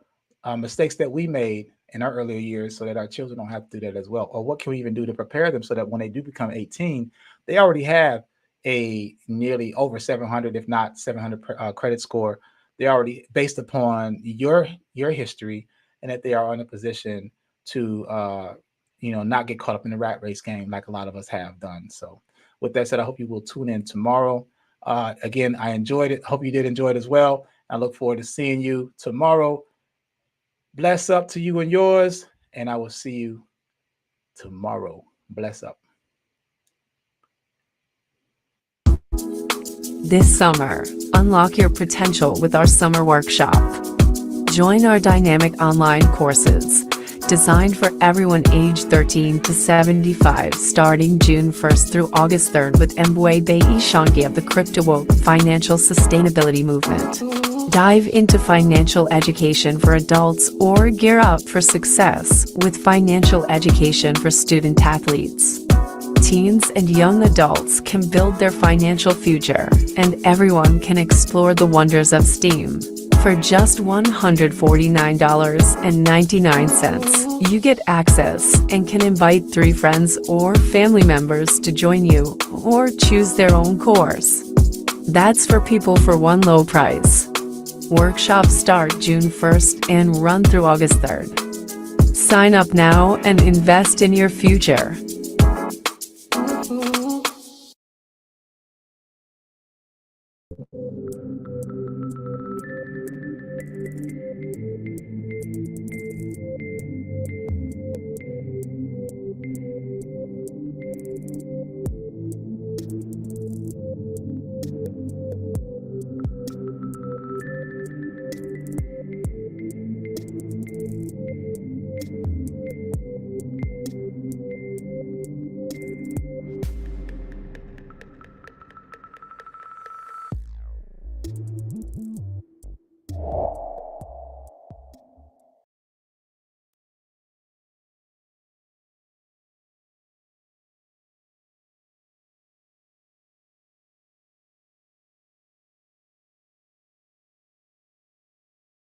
mistakes that we made in our earlier years so that our children don't have to do that as well? Or what can we even do to prepare them so that when they do become 18, they already have a nearly over 700, if not 700 credit score. They're already based upon your history, and that they are in a position to not get caught up in the rat race game like a lot of us have done. So with that said, I hope you will tune in tomorrow. Again, I enjoyed it. Hope you did enjoy it as well. I look forward to seeing you tomorrow. Bless up to you and yours, and I will see you tomorrow. Bless up. This summer, unlock your potential with our summer workshop. Join our dynamic online courses, designed for everyone aged 13 to 75, starting June 1st through August 3rd with Mbwebe Ishangi of the Crypto-Woke Financial Sustainability Movement. Dive into financial education for adults or gear up for success with financial education for student athletes. Teens and young adults can build their financial future, and everyone can explore the wonders of STEAM. For just $149.99, you get access and can invite 3 friends or family members to join you or choose their own course. That's for people for one low price. Workshops start June 1st and run through August 3rd. Sign up now and invest in your future.